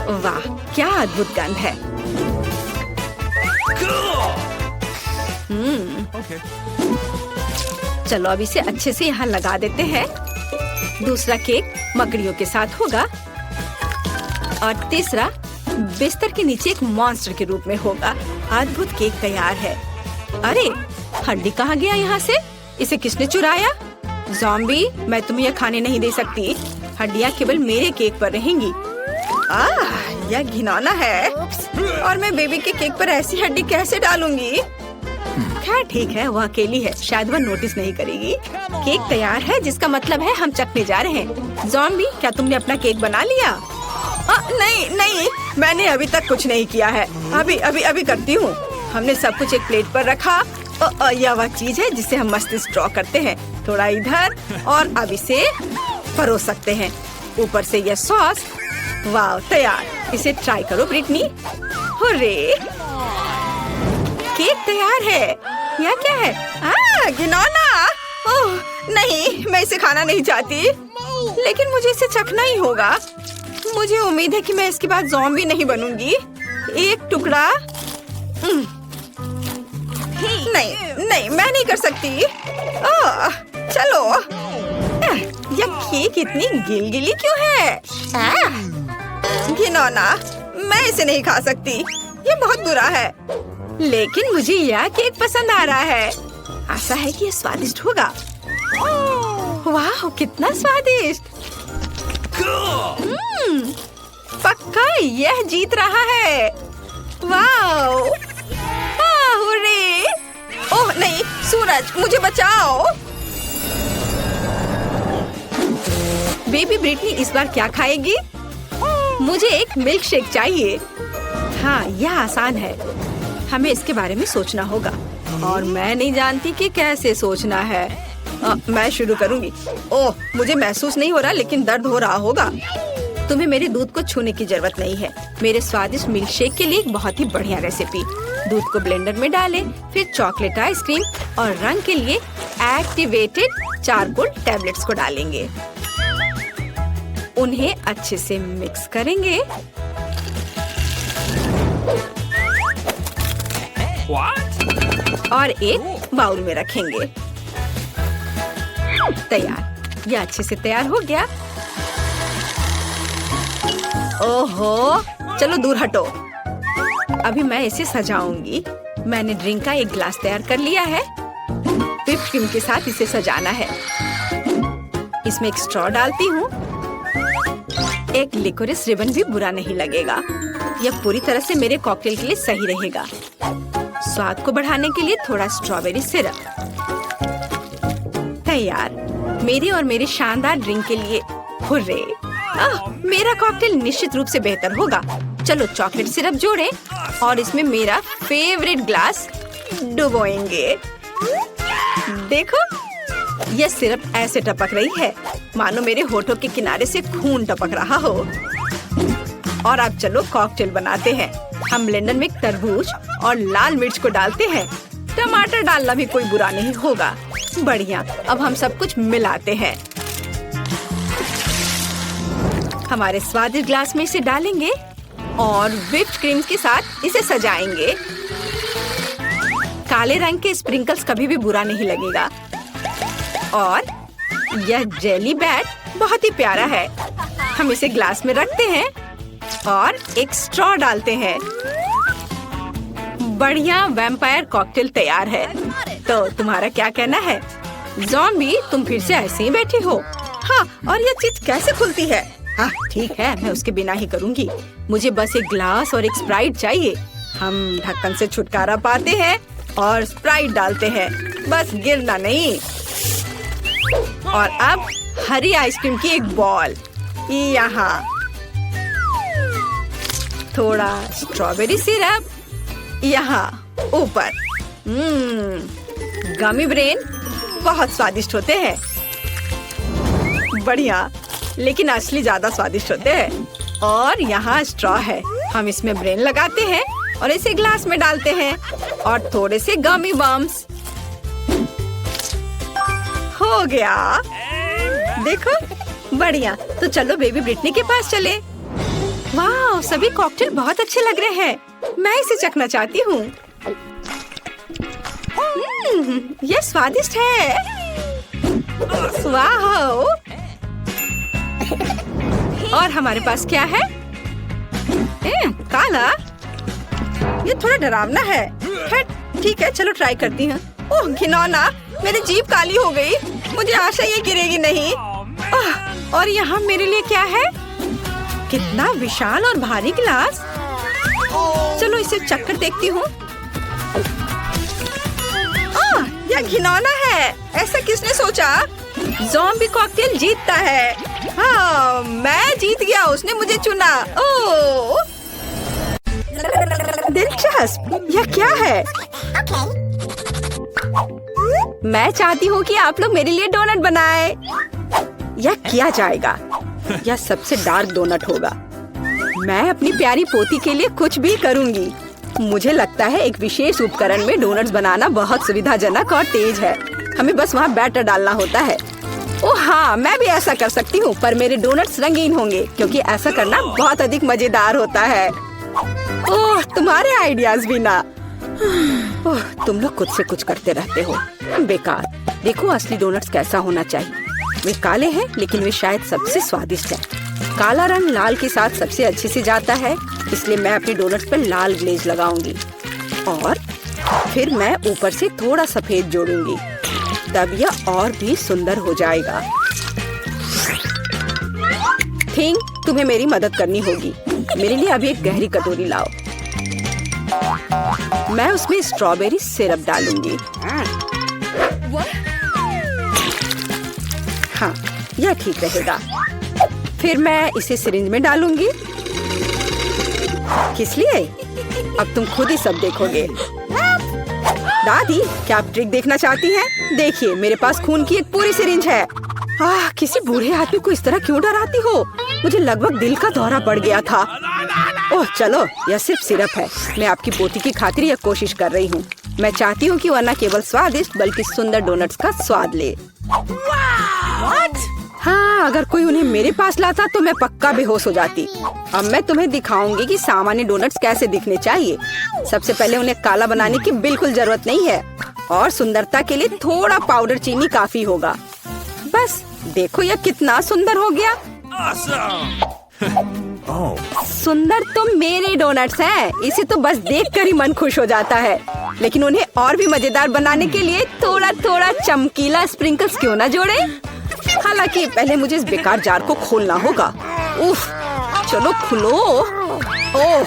वाह, क्या अद्भुत गंध है। चलो अब इसे अच्छे से यहाँ लगा देते हैं। दूसरा केक मकड़ियों के साथ होगा और तीसरा बिस्तर के नीचे एक मॉन्स्टर के रूप में होगा। अद्भुत केक तैयार है। अरे, हड्डी कहाँ गया यहाँ से? इसे किसने चुराया? ज़ॉम्बी, मैं तुम्हें यह खाने नहीं दे सकती। हड्डियाँ केवल मेरे केक पर रहेंगी। यह घिनौना है और मैं बेबी के केक पर ऐसी हड्डी कैसे डालूंगी? खैर ठीक है, वो अकेली है, शायद वह नोटिस नहीं करेगी। केक तैयार है, जिसका मतलब है हम चखने जा रहे हैं। ज़ॉम्बी, क्या तुमने अपना केक बना लिया? नहीं, मैंने अभी तक कुछ नहीं किया है। अभी करती हूँ। हमने सब कुछ एक प्लेट पर रखा। यह वह चीज है जिसे हम मस्तिष्क ड्रॉ करते हैं। थोड़ा इधर और अब इसे परोस सकते हैं। ऊपर से यह सॉस। वाह, तैयार। इसे ट्राई करो ब्रिटनी। हुर्रे, केक तैयार है। यह क्या है? घिनौना। ओह नहीं, मैं इसे खाना नहीं चाहती, लेकिन मुझे इसे चखना ही होगा। मुझे उम्मीद है कि मैं इसके बाद ज़ॉम्बी नहीं बनूंगी। एक टुकड़ा। नहीं, मैं नहीं कर सकती। चलो। यह केक इतनी गिलगिली क्यों है? घिनौना, मैं इसे नहीं खा सकती। ये बहुत बुरा है। लेकिन मुझे यह केक पसंद आ रहा है। आशा है कि यह स्वादिष्ट होगा। वाह, कितना स्वादिष्ट। पक्का यह जीत रहा है। वाह, हुर्रे। ओह नहीं, सूरज, मुझे बचाओ। बेबी ब्रिटनी इस बार क्या खाएगी? मुझे एक मिल्क शेक चाहिए। हाँ, यह आसान है। हमें इसके बारे में सोचना होगा और मैं नहीं जानती कि कैसे सोचना है। मैं शुरू करूंगी। ओह, मुझे महसूस नहीं हो रहा, लेकिन दर्द हो रहा होगा। तुम्हें मेरे दूध को छूने की जरूरत नहीं है। मेरे स्वादिष्ट मिल्क शेक के लिए एक बहुत ही बढ़िया रेसिपी। दूध को ब्लेंडर में डालें, फिर चॉकलेट आइसक्रीम और रंग के लिए एक्टिवेटेड चारकोल टैबलेट्स को डालेंगे। उन्हें अच्छे से मिक्स करेंगे। और एक बाउल में रखेंगे। तैयार। यह अच्छे से तैयार हो गया। ओहो, चलो दूर हटो। अभी मैं इसे सजाऊंगी। मैंने ड्रिंक का एक ग्लास तैयार कर लिया है। व्हिप क्रीम के साथ इसे सजाना है। इसमें एक स्ट्रॉ डालती हूँ। एक लिकोरिस रिबन भी बुरा नहीं लगेगा। यह पूरी तरह से मेरे कॉकटेल के लिए सही रहेगा। स्वाद को बढ़ाने के लिए थोड़ा स्ट्रॉबेरी सिरप। तैयार। मेरे और मेरे शानदार ड्रिंक के लिए हुर्रे। मेरा कॉकटेल निश्चित रूप से बेहतर होगा। चलो चॉकलेट सिरप जोड़ें और इसमें मेरा फेवरेट ग्लास डुबोएंगे। देखो, यह सिरप ऐसे टपक रही है मानो मेरे होठों के किनारे से खून टपक रहा हो। और अब चलो कॉकटेल बनाते हैं। हम ब्लेंडर में तरबूज और लाल मिर्च को डालते हैं। टमाटर डालना भी कोई बुरा नहीं होगा। बढ़िया। अब हम सब कुछ मिलाते हैं। हमारे स्वादिष्ट ग्लास में इसे डालेंगे और व्हिप्ड क्रीम के साथ इसे सजाएंगे। काले रंग के स्प्रिंकल्स कभी भी बुरा नहीं लगेगा। और यह जेली बैट बहुत ही प्यारा है। हम इसे ग्लास में रखते हैं और एक स्ट्रॉ डालते हैं। बढ़िया वैम्पायर कॉकटेल तैयार है। तो तुम्हारा क्या कहना है? ज़ॉम्बी, तुम फिर से ऐसे ही बैठी हो? हाँ, और यह चीज कैसे खुलती है? हाँ ठीक है, मैं उसके बिना ही करूँगी। मुझे बस एक ग्लास और एक स्प्राइट चाहिए। हम ढक्कन से छुटकारा पाते हैं और स्प्राइट डालते हैं। बस गिरना नहीं। और अब हरी आइसक्रीम की एक बॉल यहाँ। थोड़ा स्ट्रॉबेरी सिरप यहाँ ऊपर। गमी ब्रेन बहुत स्वादिष्ट होते हैं। बढ़िया, लेकिन असली ज्यादा स्वादिष्ट होते हैं। और यहाँ स्ट्रॉ है। हम इसमें ब्रेन लगाते हैं और इसे ग्लास में डालते हैं और थोड़े से गमी बम्स। हो गया। देखो, बढ़िया। तो चलो बेबी ब्रिटनी के पास चले। वाह, सभी कॉकटेल बहुत अच्छे लग रहे हैं। मैं इसे चखना चाहती हूँ। यह स्वादिष्ट है। वाह। और हमारे पास क्या है? काला। ये थोड़ा डरावना है। ठीक है, चलो ट्राई करती हूँ। ओह घिनौना, मेरी जीभ काली हो गई। मुझे आशा ये गिरेगी नहीं। और यहाँ मेरे लिए क्या है? कितना विशाल और भारी गिलास। चलो इसे चक्कर देखती हूँ। यह घिनौना है। ऐसा किसने सोचा? ज़ॉम्बी कॉकटेल जीतता है। हाँ, मैं जीत गया। उसने मुझे चुना। ओह, दिलचस्प। यह क्या है? मैं चाहती हूँ कि आप लोग मेरे लिए डोनट बनाएं। यह किया जाएगा। यह सबसे डार्क डोनट होगा। मैं अपनी प्यारी पोती के लिए कुछ भी करूँगी। मुझे लगता है एक विशेष उपकरण में डोनट्स बनाना बहुत सुविधाजनक और तेज है। हमें बस वहाँ बैटर डालना होता है। ओह हाँ, मैं भी ऐसा कर सकती हूँ, पर मेरे डोनट्स रंगीन होंगे क्योंकि ऐसा करना बहुत अधिक मजेदार होता है। ओह, तुम्हारे आइडियाज भी ना। ओह, तुम लोग खुद से कुछ करते रहते हो। बेकार। देखो असली डोनट्स कैसा होना चाहिए। वे काले हैं, लेकिन वे शायद सबसे स्वादिष्ट हैं। काला रंग लाल के साथ सबसे अच्छे से जाता है, इसलिए मैं अपनी डोनट्स पर लाल ग्लेज लगाऊंगी और फिर मैं ऊपर से थोड़ा सफेद जोड़ूंगी। तब यह और भी सुंदर हो जाएगा। थिंक, तुम्हें मेरी मदद करनी होगी। मेरे लिए अभी एक गहरी कटोरी लाओ। मैं उसमें स्ट्रॉबेरी सिरप डालूंगी। हाँ, यह ठीक रहेगा। फिर मैं इसे सिरिंज में डालूंगी। किस लिए? अब तुम खुद ही सब देखोगे। दादी, क्या आप ट्रिक देखना चाहती हैं? देखिए, मेरे पास खून की एक पूरी सिरिंज है। किसी बूढ़े आदमी को इस तरह क्यों डराती हो? मुझे लगभग दिल का दौरा पड़ गया था। ओह चलो, यह सिर्फ सिरप है। मैं आपकी पोती की खातिर यह कोशिश कर रही हूँ। मैं चाहती हूँ कि वह न केवल स्वादिष्ट बल्कि सुंदर डोनट्स का स्वाद ले। हाँ, अगर कोई उन्हें मेरे पास लाता तो मैं पक्का बेहोश हो जाती। अब मैं तुम्हें दिखाऊंगी कि सामान्य डोनट्स कैसे दिखने चाहिए। सबसे पहले उन्हें काला बनाने की बिल्कुल जरूरत नहीं है और सुंदरता के लिए थोड़ा पाउडर चीनी काफी होगा। बस देखो, यह कितना सुंदर हो गया। सुंदर तो मेरे डोनट्स हैं। इसे तो बस देखकर ही मन खुश हो जाता है। लेकिन उन्हें और भी मजेदार बनाने के लिए थोड़ा थोड़ा चमकीला स्प्रिंकल्स क्यों ना जोड़े? हालांकि पहले मुझे इस बेकार जार को खोलना होगा। उफ, चलो खुलो। ओह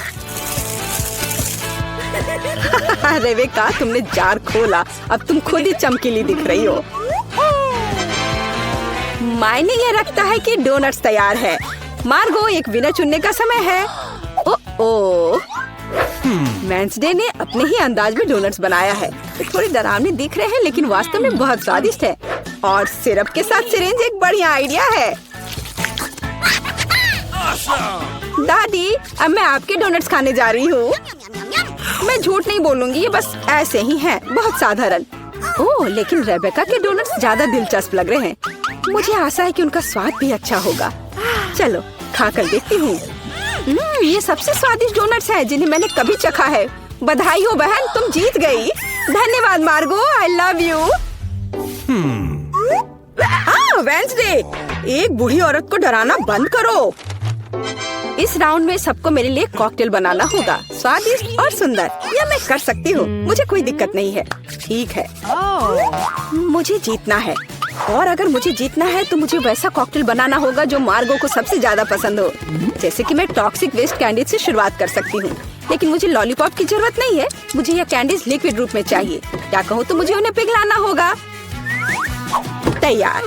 रेबेका, तुमने जार खोला। अब तुम खुद ही चमकीली दिख रही हो। मायने ये रखता है कि डोनट्स तैयार है। मार्गो, एक विनर चुनने का समय है। ओह वेंसडे ने अपने ही अंदाज में डोनट्स बनाया है। थोड़ी डरावने दिख रहे हैं लेकिन वास्तव में बहुत स्वादिष्ट है। और सिरप के साथ सिरिंज एक बढ़िया आइडिया है। दादी, अब मैं आपके डोनट्स खाने जा रही हूँ। मैं झूठ नहीं बोलूंगी, ये बस ऐसे ही हैं, बहुत साधारण। ओह, लेकिन रेबेका के डोनट्स ज्यादा दिलचस्प लग रहे हैं। मुझे आशा है कि उनका स्वाद भी अच्छा होगा। चलो खा कर देखती हूँ। ये सबसे स्वादिष्ट डोनट्स हैं जिन्हें मैंने कभी चखा है। बधाई हो बहन, तुम जीत गई। धन्यवाद मार्गो, आई लव यू। वेंसडे, एक बूढ़ी औरत को डराना बंद करो। इस राउंड में सबको मेरे लिए कॉकटेल बनाना होगा, स्वादिष्ट और सुंदर। यह मैं कर सकती हूँ, मुझे कोई दिक्कत नहीं है। ठीक है, मुझे जीतना है। और अगर मुझे जीतना है तो मुझे वैसा कॉकटेल बनाना होगा जो मार्गो को सबसे ज्यादा पसंद हो। जैसे कि मैं टॉक्सिक वेस्ट कैंडीज से शुरुआत कर सकती हूँ, लेकिन मुझे लॉलीपॉप की जरूरत नहीं है। मुझे यह कैंडीज लिक्विड रूप में चाहिए। क्या कहूँ तो मुझे उन्हें पिघलाना होगा। तैयार।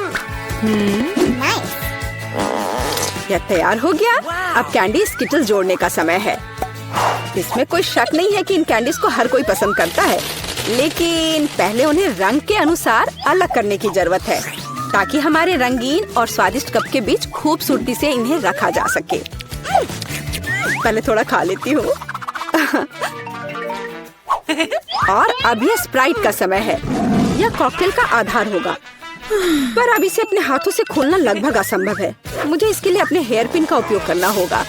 यह तैयार हो गया। अब कैंडी स्किटल्स जोड़ने का समय है। इसमें कोई शक नहीं है कि इन कैंडीज को हर कोई पसंद करता है, लेकिन पहले उन्हें रंग के अनुसार अलग करने की जरूरत है ताकि हमारे रंगीन और स्वादिष्ट कप के बीच खूबसूरती से इन्हें रखा जा सके। पहले थोड़ा खा लेती हूँ। और अब यह स्प्राइट का समय है। यह कॉकटेल का आधार होगा, पर अब इसे अपने हाथों से खोलना लगभग असंभव है। मुझे इसके लिए अपने हेयर पिन का उपयोग करना होगा।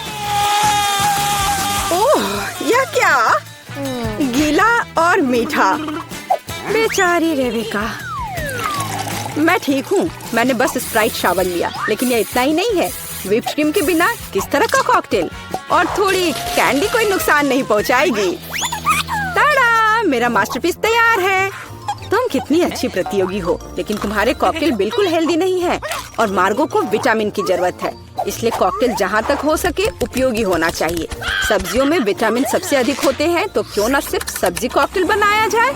ओह, यह क्या? गीला और मीठा। बेचारी रेबेका। मैं ठीक हूँ, मैंने बस स्प्राइट शावर लिया, लेकिन यह इतना ही नहीं है। व्हिप क्रीम के बिना किस तरह का कॉकटेल? और थोड़ी कैंडी कोई नुकसान नहीं पहुँचाएगी। ताड़ा, मेरा मास्टरपीस तैयार है। तुम कितनी अच्छी प्रतियोगी हो, लेकिन तुम्हारे कॉकटेल बिल्कुल हेल्दी नहीं है और मार्गो को विटामिन की जरूरत है। इसलिए कॉकटेल जहाँ तक हो सके उपयोगी होना चाहिए। सब्जियों में विटामिन सबसे अधिक होते हैं, तो क्यों न सिर्फ सब्जी कॉकटेल बनाया जाए।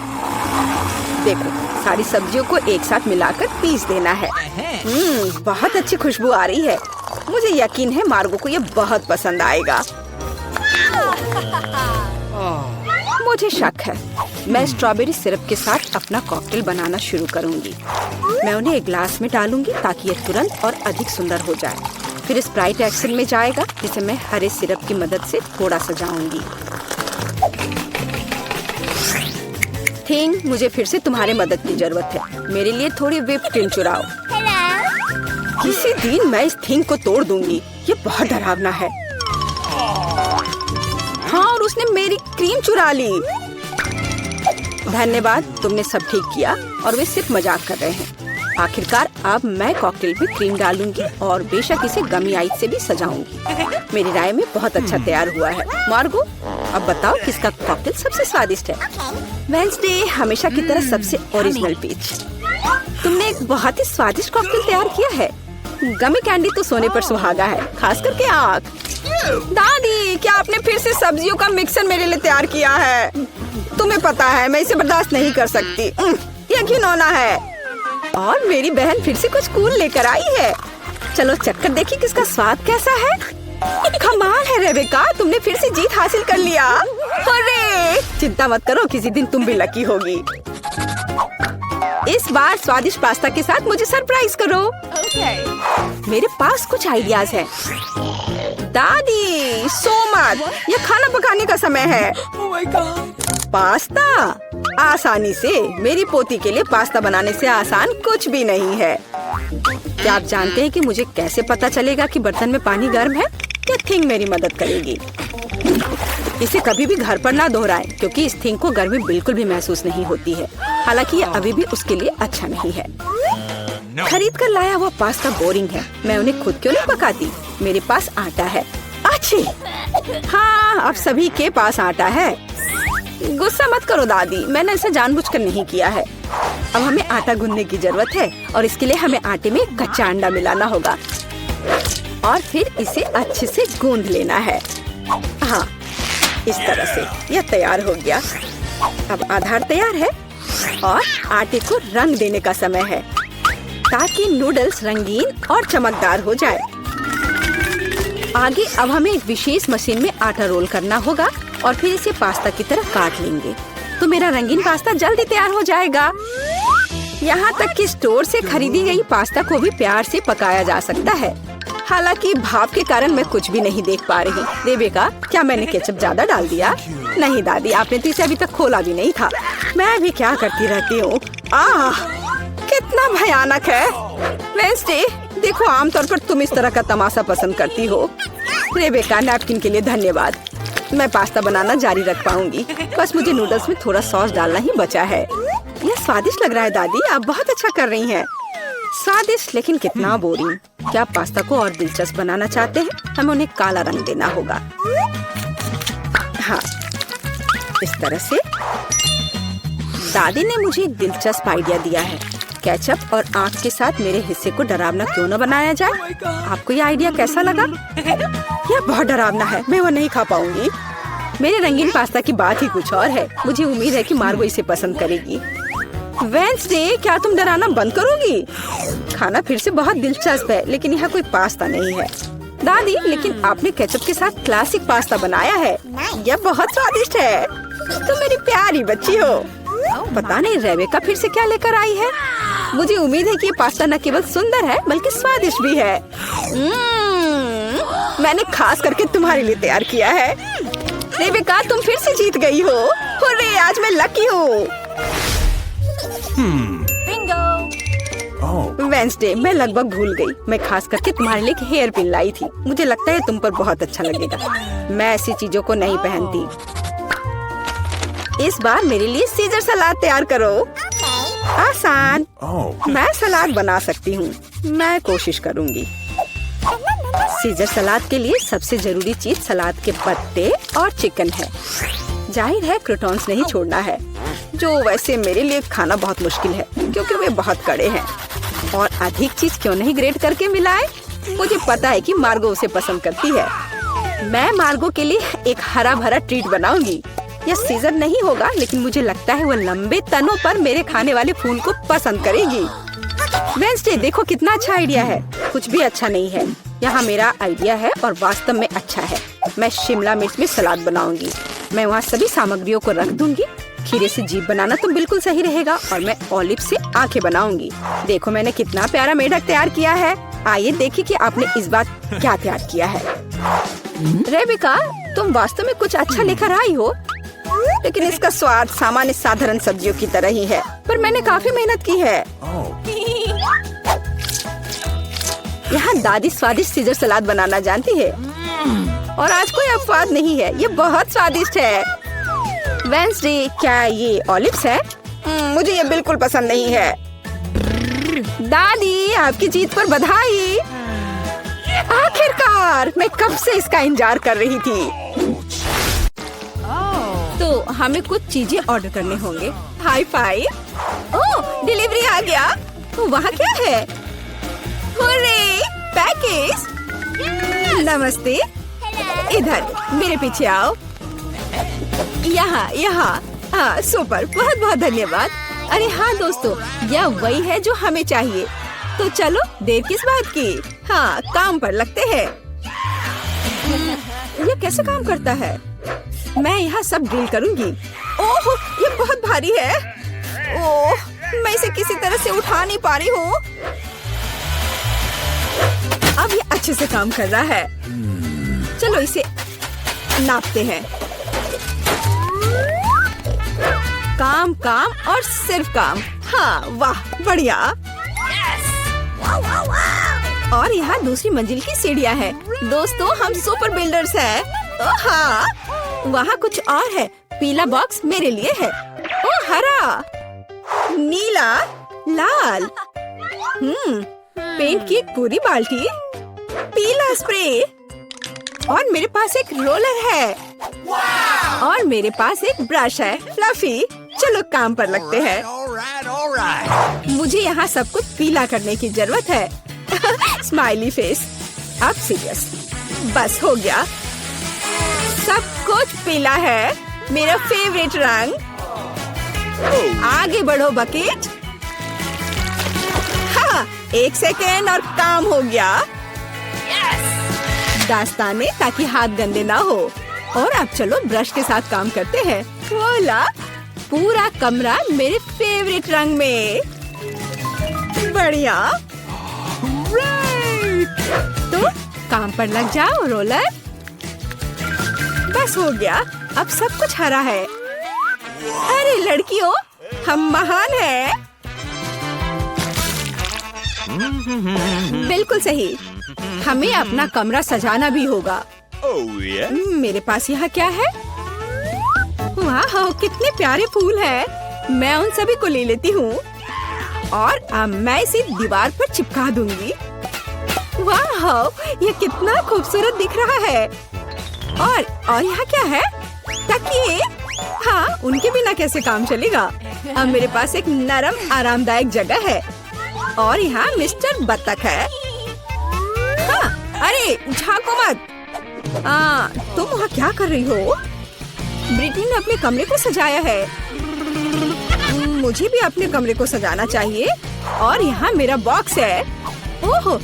देखो, सारी सब्जियों को एक साथ मिलाकर पीस देना है। बहुत अच्छी खुशबू आ रही है। मुझे यकीन है मार्गो को ये बहुत पसंद आएगा। मुझे शक है। मैं स्ट्रॉबेरी सिरप के साथ अपना कॉकटेल बनाना शुरू करूंगी। मैं उन्हें एक ग्लास में डालूंगी ताकि यह तुरंत और अधिक सुंदर हो जाए। फिर स्प्राइट एक्शन में जाएगा, जिसे मैं हरे सिरप की मदद से थोड़ा सजाऊंगी। थिंग, मुझे फिर से तुम्हारे मदद की जरूरत है। मेरे लिए थोड़ी व्हिप क्रीम चुराओ। किसी दिन मैं इस थिंग को तोड़ दूंगी। ये बहुत डरावना है। हाँ, और उसने मेरी क्रीम चुरा ली। धन्यवाद, तुमने सब ठीक किया। और वे सिर्फ मजाक कर रहे हैं। आखिरकार अब मैं कॉकटेल में क्रीम डालूंगी और बेशक इसे गमी आइस से भी सजाऊंगी। मेरी राय में बहुत अच्छा तैयार हुआ है। मार्गो, अब बताओ किसका कॉकटेल सबसे स्वादिष्ट है? वेंसडे, हमेशा की तरह सबसे ओरिजिनल पीच। तुमने एक बहुत ही स्वादिष्ट कॉकटेल तैयार किया है। गमी कैंडी तो सोने पर सुहागा है, खास करके आँख। दादी, क्या आपने फिर से सब्जियों का मिक्सर मेरे लिए तैयार किया है? तुम्हें पता है मैं इसे बर्दाश्त नहीं कर सकती। ये घिनौना है। और मेरी बहन फिर से कुछ कूल लेकर आई है। चलो चक्कर देखिए किसका स्वाद कैसा है। कमाल है रेबेका, तुमने फिर से जीत हासिल कर लिया। अरे चिंता मत करो, किसी दिन तुम भी लकी होगी। इस बार स्वादिष्ट पास्ता के साथ मुझे सरप्राइज करो। मेरे पास कुछ आइडियाज हैं। दादी सो मत, ये खाना पकाने का समय है। पास्ता आसानी से, मेरी पोती के लिए पास्ता बनाने से आसान कुछ भी नहीं है। क्या आप जानते हैं कि मुझे कैसे पता चलेगा कि बर्तन में पानी गर्म है? ये थिंग मेरी मदद करेगी। इसे कभी भी घर पर ना दोहराएं, क्योंकि इस थिंग को गर्मी बिल्कुल भी महसूस नहीं होती है। हालांकि ये अभी भी उसके लिए अच्छा नहीं है। खरीद कर लाया हुआ पास्ता बोरिंग है, मैं उन्हें खुद क्यों नहीं पकाती? मेरे पास आटा है। अच्छी, हाँ अब सभी के पास आटा है। गुस्सा मत करो दादी, मैंने इसे जानबूझकर नहीं किया है। अब हमें आटा गूंदने की जरूरत है और इसके लिए हमें आटे में कच्चा अंडा मिलाना होगा और फिर इसे अच्छे से गूंद लेना है। हाँ इस तरह से यह तैयार हो गया। अब आधार तैयार है और आटे को रंग देने का समय है ताकि नूडल्स रंगीन और चमकदार हो जाए। आगे अब हमें एक विशेष मशीन में आटा रोल करना होगा और फिर इसे पास्ता की तरह काट लेंगे, तो मेरा रंगीन पास्ता जल्दी तैयार हो जाएगा। यहाँ तक कि स्टोर से खरीदी गई पास्ता को भी प्यार से पकाया जा सकता है। हालांकि भाप के कारण मैं कुछ भी नहीं देख पा रही। रेबेका, क्या मैंने केचप ज्यादा डाल दिया? नहीं दादी, आपने तो इसे अभी तक खोला भी नहीं था। मैं भी क्या करती रहती हूँ। कितना भयानक है। वेंसडे, देखो आमतौर पर तुम इस तरह का तमाशा पसंद करती हो। रेबेका, नैपकिन के लिए धन्यवाद। मैं पास्ता बनाना जारी रख पाऊंगी, बस मुझे नूडल्स में थोड़ा सॉस डालना ही बचा है। यह स्वादिष्ट लग रहा है दादी, आप बहुत अच्छा कर रही हैं। स्वादिष्ट लेकिन कितना बोरिंग। क्या आप पास्ता को और दिलचस्प बनाना चाहते हैं? हमें उन्हें काला रंग देना होगा। हाँ इस तरह से। दादी ने मुझे एक दिलचस्प आइडिया दिया है। केचप और आँख के साथ मेरे हिस्से को डरावना क्यों न बनाया जाए? आपको ये आइडिया कैसा लगा? यह बहुत डरावना है, मैं वो नहीं खा पाऊंगी। मेरे रंगीन पास्ता की बात ही कुछ और है। मुझे उम्मीद है कि मार्गो इसे पसंद करेगी। वेंसडे, क्या तुम डराना बंद करोगी? खाना फिर से बहुत दिलचस्प है, लेकिन यहाँ कोई पास्ता नहीं है। दादी, लेकिन आपने केचप के साथ क्लासिक पास्ता बनाया है। यह बहुत स्वादिष्ट है। तुम मेरी प्यारी बच्ची हो। पता नहीं रेबेका फिर से क्या लेकर आई है। मुझे उम्मीद है कि ये पास्ता न केवल सुंदर है बल्कि स्वादिष्ट भी है। मैंने खास करके तुम्हारे लिए तैयार किया है। रेबेका, तुम फिर से जीत गई हो। हुर्रे, आज मैं लकी हूँ। वेंसडे, मैं लगभग भूल गई। मैं खास करके तुम्हारे लिए एक हेयर पिन लाई थी। मुझे लगता है तुम पर बहुत अच्छा लगेगा। मैं ऐसी चीजों को नहीं पहनती। इस बार मेरे लिए सीजर सलाद तैयार करो। आसान। मैं सलाद बना सकती हूँ। मैं कोशिश करूँगी। सीजर सलाद के लिए सबसे जरूरी चीज सलाद के पत्ते और चिकन है। जाहिर है क्रूटॉन्स नहीं छोड़ना है, जो वैसे मेरे लिए खाना बहुत मुश्किल है क्योंकि वे बहुत कड़े हैं। और अधिक चीज क्यों नहीं ग्रेट करके मिलाए? मुझे पता है कि मार्गो उसे पसंद करती है। मैं मार्गो के लिए एक हरा भरा ट्रीट बनाऊंगी। यह सीजर नहीं होगा, लेकिन मुझे लगता है वो लंबे तनों पर मेरे खाने वाले फूल को पसंद करेगी। वेंसडे, देखो कितना अच्छा आइडिया है। कुछ भी अच्छा नहीं है। यहाँ मेरा आइडिया है और वास्तव में अच्छा है। मैं शिमला मिर्च में सलाद बनाऊंगी। मैं वहाँ सभी सामग्रियों को रख दूंगी। खीरे से जीभ बनाना तो बिल्कुल सही रहेगा और मैं ऑलिव से आंखें बनाऊंगी। देखो मैंने कितना प्यारा मेढक तैयार किया है। आइए देखिए कि आपने इस बार क्या तैयार किया है। रेबेका, तुम वास्तव में कुछ अच्छा लेकर आई हो, लेकिन इसका स्वाद सामान्य साधारण सब्जियों की तरह ही है। पर मैंने काफी मेहनत की है। यहाँ दादी स्वादिष्ट सीजर सलाद बनाना जानती है और आज कोई अपवाद नहीं है। ये बहुत स्वादिष्ट है। वेंसडे, क्या ये ऑलिव्स है? मुझे ये बिल्कुल पसंद नहीं है। दादी, आपकी जीत पर बधाई। आखिरकार, मैं कब से इसका इंतजार कर रही थी। तो हमें कुछ चीजें ऑर्डर करने होंगे। High five. ओह, डिलीवरी आ गया। तो वहाँ क्या है? Hurray, package. नमस्ते। इधर मेरे पीछे आओ। यहाँ। हाँ सुपर, बहुत बहुत धन्यवाद। अरे हाँ दोस्तों, यह वही है जो हमें चाहिए। तो चलो देर किस बात की, हाँ, काम पर लगते हैं। ये कैसे काम करता है? मैं यहाँ सब ड्रिल करूँगी। ओह, ये बहुत भारी है। ओह, मैं इसे किसी तरह से उठा नहीं पा रही हूँ। अब ये अच्छे से काम कर रहा है। चलो इसे नापते हैं। काम काम और सिर्फ काम। हाँ, वाह, बढ़िया। और यहाँ दूसरी मंजिल की सीढ़ियाँ हैं। दोस्तों, हम सुपर बिल्डर्स हैं। ओह हाँ, वहाँ कुछ और है। पीला बॉक्स मेरे लिए है। ओह, हरा, नीला, लाल। पेंट की एक पूरी बाल्टी, पीला स्प्रे, और मेरे पास एक रोलर है। और मेरे पास एक ब्रश है, फ्लफी। चलो काम पर लगते हैं। मुझे यहाँ सब कुछ पीला करने की जरूरत है। Smiley face. अब सीरियस। बस हो गया। सब कुछ पीला है, मेरा फेवरेट रंग। आगे बढ़ो बकेट। हाँ, 1 सेकेंड और काम हो गया। दास्ताने ताकि हाथ गंदे ना हो। और अब चलो ब्रश के साथ काम करते हैं। वोला, पूरा कमरा मेरे फेवरेट रंग में। बढ़िया। तो काम पर लग जाओ रोलर। बस हो गया। अब सब कुछ हरा है। अरे लड़कियों, हम महान हैं। बिल्कुल सही। हमें अपना कमरा सजाना भी होगा। मेरे पास यहाँ क्या है? वाह, कितने प्यारे फूल हैं। मैं उन सभी को ले लेती हूँ और अब मैं इसे दीवार पर चिपका दूंगी। वाह, ये कितना खूबसूरत दिख रहा है। और यहाँ क्या है? तकिए। हाँ, उनके बिना कैसे काम चलेगा। अब मेरे पास एक नरम आरामदायक जगह है। और यहाँ मिस्टर बत्तख है। हाँ, अरे झांको मत। तुम वहाँ क्या कर रही हो? ब्रिटनी ने अपने कमरे को सजाया है। मुझे भी अपने कमरे को सजाना चाहिए। और यहाँ मेरा बॉक्स है। ओह,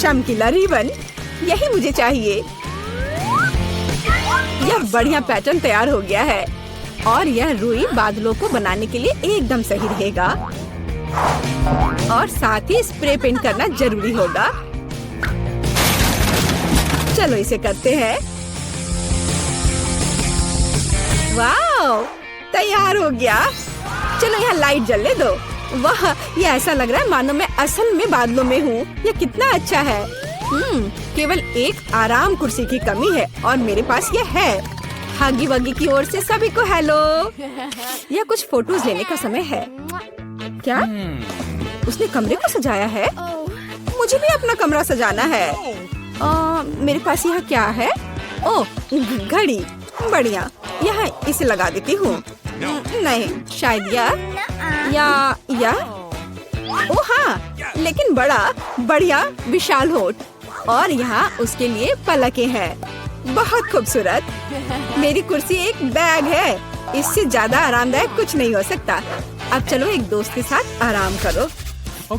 चमकीला रिबन, यही मुझे चाहिए। यह बढ़िया पैटर्न तैयार हो गया है। और यह रुई बादलों को बनाने के लिए एकदम सही रहेगा। और साथ ही स्प्रे पेंट करना जरूरी होगा। चलो इसे करते हैं। वाह, तैयार हो गया। चलो यहाँ लाइट जलने दो। वाह, ये ऐसा लग रहा है मानो मैं असल में बादलों में हूँ। ये कितना अच्छा है। केवल एक आराम कुर्सी की कमी है और मेरे पास ये है। हागी वगी की ओर से सभी को हेलो। यह कुछ फोटोज लेने का समय है। क्या उसने कमरे को सजाया है? मुझे भी अपना कमरा सजाना है। मेरे पास यहाँ क्या है? ओह, घड़ी। बढ़िया, यहाँ इसे लगा देती हूँ। नहीं, शायद या ओह हाँ, लेकिन बड़ा बढ़िया विशाल होठ। और यहाँ उसके लिए पलकें हैं। बहुत खूबसूरत। मेरी कुर्सी एक बैग है। इससे ज्यादा आरामदायक कुछ नहीं हो सकता। अब चलो एक दोस्त के साथ आराम करो।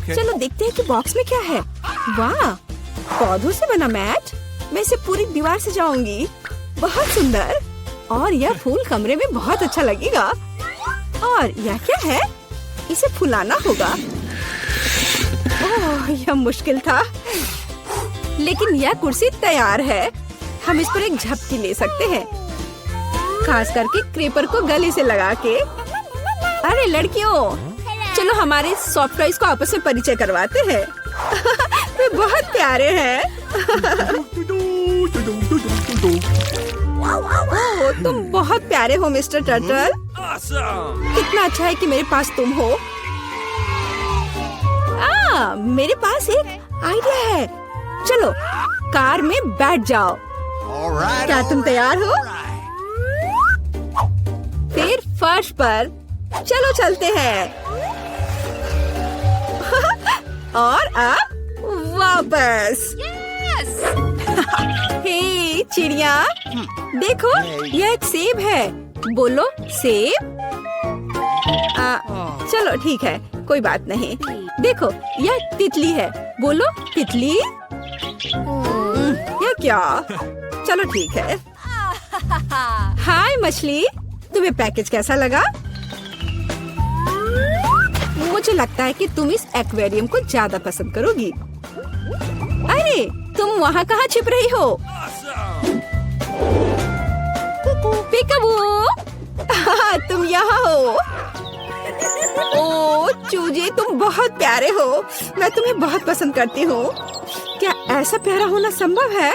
चलो देखते हैं कि बॉक्स में क्या है। वाह, पौधों से बना मैट। मैं इसे पूरी दीवार सजाऊंगी। बहुत सुंदर। और यह फूल कमरे में बहुत अच्छा लगेगा। और यह क्या है? इसे फुलाना होगा। ओह, यह मुश्किल था, लेकिन यह कुर्सी तैयार है। हम इस पर एक झपकी ले सकते हैं, खास करके क्रेपर को गले से लगा के। अरे लड़कियों, चलो हमारे सॉफ्ट टॉयज को आपस में परिचय करवाते हैं। वे बहुत प्यारे हैं। ओह, तुम बहुत प्यारे हो मिस्टर टर्टल। कितना अच्छा है कि मेरे पास तुम हो। मेरे पास एक आइडिया है। चलो कार में बैठ जाओ। क्या तुम तैयार हो? फिर फर्श पर चलो चलते हैं। और अब वापस। हे चिड़िया, देखो यह एक सेब है। बोलो सेब। चलो ठीक है, कोई बात नहीं। देखो यह तितली है। बोलो तितली। ये क्या? चलो ठीक है। हाय मछली, तुम्हें पैकेज कैसा लगा? मुझे लगता है कि तुम इस एक्वेरियम को ज्यादा पसंद करोगी। अरे तुम वहाँ कहाँ छिप रही हो? पिकाबू, तुम यहाँ हो। ओ चूजे, तुम बहुत प्यारे हो। मैं तुम्हें बहुत पसंद करती हूँ। क्या ऐसा प्यारा होना संभव है?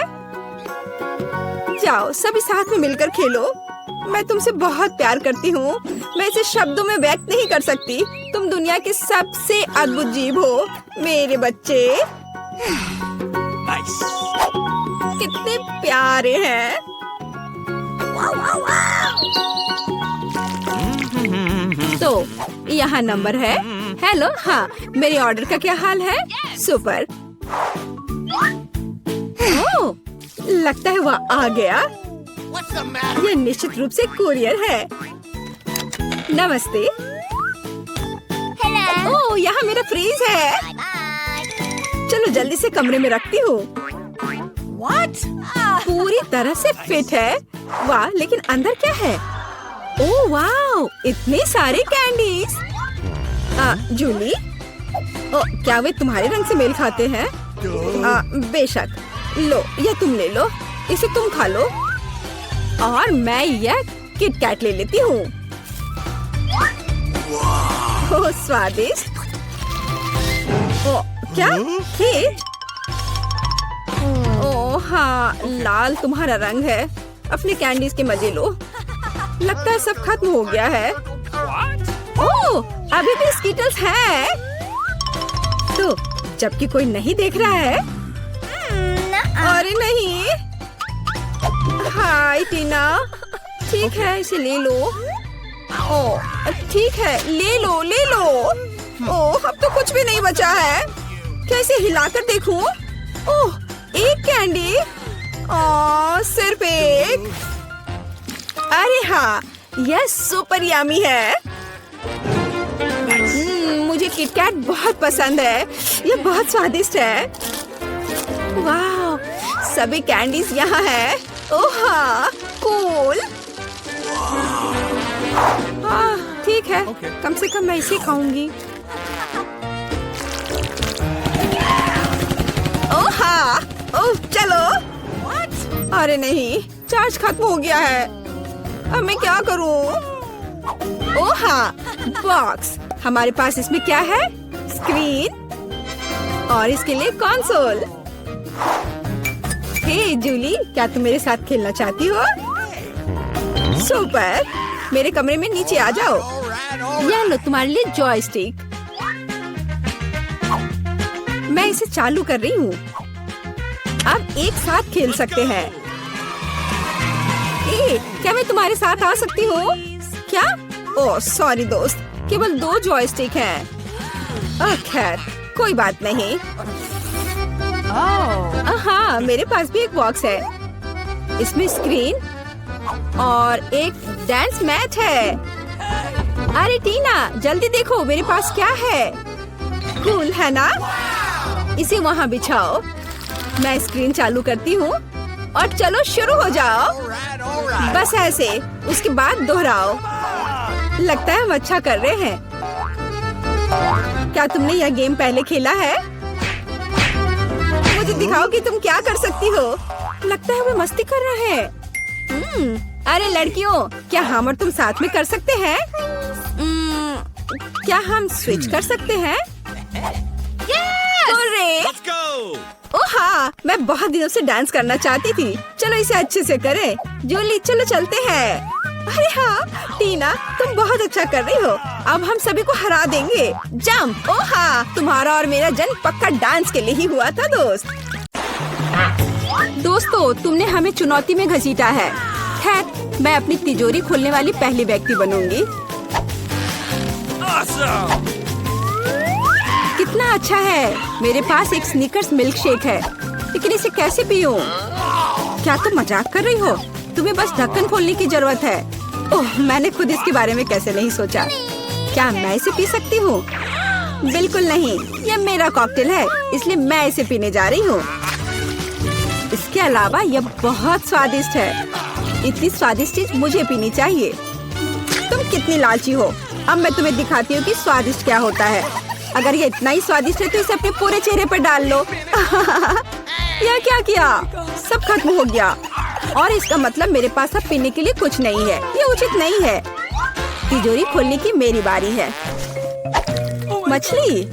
जाओ सभी साथ में मिलकर खेलो। मैं तुमसे बहुत प्यार करती हूँ। मैं इसे शब्दों में व्यक्त नहीं कर सकती। तुम दुनिया के सबसे अद्भुत जीव हो मेरे बच्चे। कितने प्यारे हैं। तो यहाँ नंबर है। हेलो, हाँ मेरे ऑर्डर का क्या हाल है? सुपर। ओह, लगता है वह आ गया। ये निश्चित रूप से कुरियर है। नमस्ते। ओह, यहाँ मेरा फ्रीज है। चलो जल्दी से कमरे में रखती हूँ। पूरी तरह से फिट है। वाह, लेकिन अंदर क्या है? ओह वाह, इतने सारे कैंडीज। जूली, क्या वे तुम्हारे रंग से मेल खाते हैं? बेशक। लो, यह तुम ले लो। इसे तुम खा लो और मैं यह किट कैट ले लेती हूँ। ओह स्वादिष्ट। क्या केक? ओह हाँ, लाल तुम्हारा रंग है। अपने कैंडीज के मजे लो। लगता है सब खत्म हो गया है। ओह, अभी भी स्कीटल्स हैं। तो जबकि कोई नहीं देख रहा है। अरे नहीं। हाय टीना, ठीक है इसे ले लो। ओह ठीक है, ले लो ले लो। ओह, अब तो कुछ भी नहीं बचा है। कैसे हिलाकर देखूं? ओह, एक कैंडी। ओह, सिर्फ एक। अरे हाँ, यह सुपर यम्मी है। मुझे किटकैट बहुत पसंद है। यह बहुत स्वादिष्ट है। वाह, सभी कैंडीज यहाँ है। ओह हाँ, कूल। हाँ ठीक है, कम से कम मैं इसे खाऊंगी। ओह हाँ, ओह चलो। अरे नहीं, चार्ज खत्म हो गया है। अब मैं क्या करूं? ओह हाँ, बॉक्स। हमारे पास इसमें क्या है? स्क्रीन और इसके लिए कंसोल। हे जूली, क्या तुम मेरे साथ खेलना चाहती हो? सुपर, मेरे कमरे में नीचे आ जाओ। यह लो तुम्हारे लिए जॉयस्टिक। मैं इसे चालू कर रही हूँ। अब एक साथ खेल सकते हैं। क्या मैं तुम्हारे साथ आ सकती हूँ? क्या? ओह सॉरी दोस्त, केवल 2 जॉयस्टिक हैं। खैर कोई बात नहीं। हाँ, मेरे पास भी एक बॉक्स है। इसमें स्क्रीन और एक डांस मैट है। अरे टीना, जल्दी देखो मेरे पास क्या है। कूल है ना? इसे वहाँ बिछाओ। मैं स्क्रीन चालू करती हूँ और चलो शुरू हो जाओ। बस ऐसे, उसके बाद दोहराओ। लगता है हम अच्छा कर रहे हैं। क्या तुमने यह गेम पहले खेला है? मुझे दिखाओ कि तुम क्या कर सकती हो। लगता है वे मस्ती कर रहे हैं। अरे लड़कियों, क्या हम और तुम साथ में कर सकते हैं? क्या हम स्विच कर सकते हैं? ओह हाँ, मैं बहुत दिनों से डांस करना चाहती थी। चलो इसे अच्छे से करें। जूली चलो चलते हैं। अरे हाँ टीना, तुम बहुत अच्छा कर रही हो। अब हम सभी को हरा देंगे। जंप। ओह हाँ, तुम्हारा और मेरा जन्म पक्का डांस के लिए ही हुआ था दोस्त। दोस्तों, तुमने हमें चुनौती में घसीटा है। खैर, मैं अपनी तिजोरी खोलने वाली पहली व्यक्ति बनूंगी। कितना अच्छा है। मेरे पास एक स्नीकर्स मिल्क शेक है, लेकिन इसे कैसे पीऊं? क्या तुम मजाक कर रही हो? तुम्हें बस ढक्कन खोलने की जरूरत है। ओह, मैंने खुद इसके बारे में कैसे नहीं सोचा। क्या मैं इसे पी सकती हूँ? बिल्कुल नहीं, यह मेरा कॉकटेल है, इसलिए मैं इसे पीने जा रही हूँ। इसके अलावा यह बहुत स्वादिष्ट है। इतनी स्वादिष्ट चीज मुझे पीनी चाहिए। तुम कितनी लालची हो। अब मैं तुम्हें दिखाती हूँ कि स्वादिष्ट क्या होता है। अगर ये इतना ही स्वादिष्ट है तो इसे अपने पूरे चेहरे पर डाल लो। यह क्या किया? सब खत्म हो गया और इसका मतलब मेरे पास अब पीने के लिए कुछ नहीं है। ये उचित नहीं है। तिजोरी खोलने की मेरी बारी है। मछली,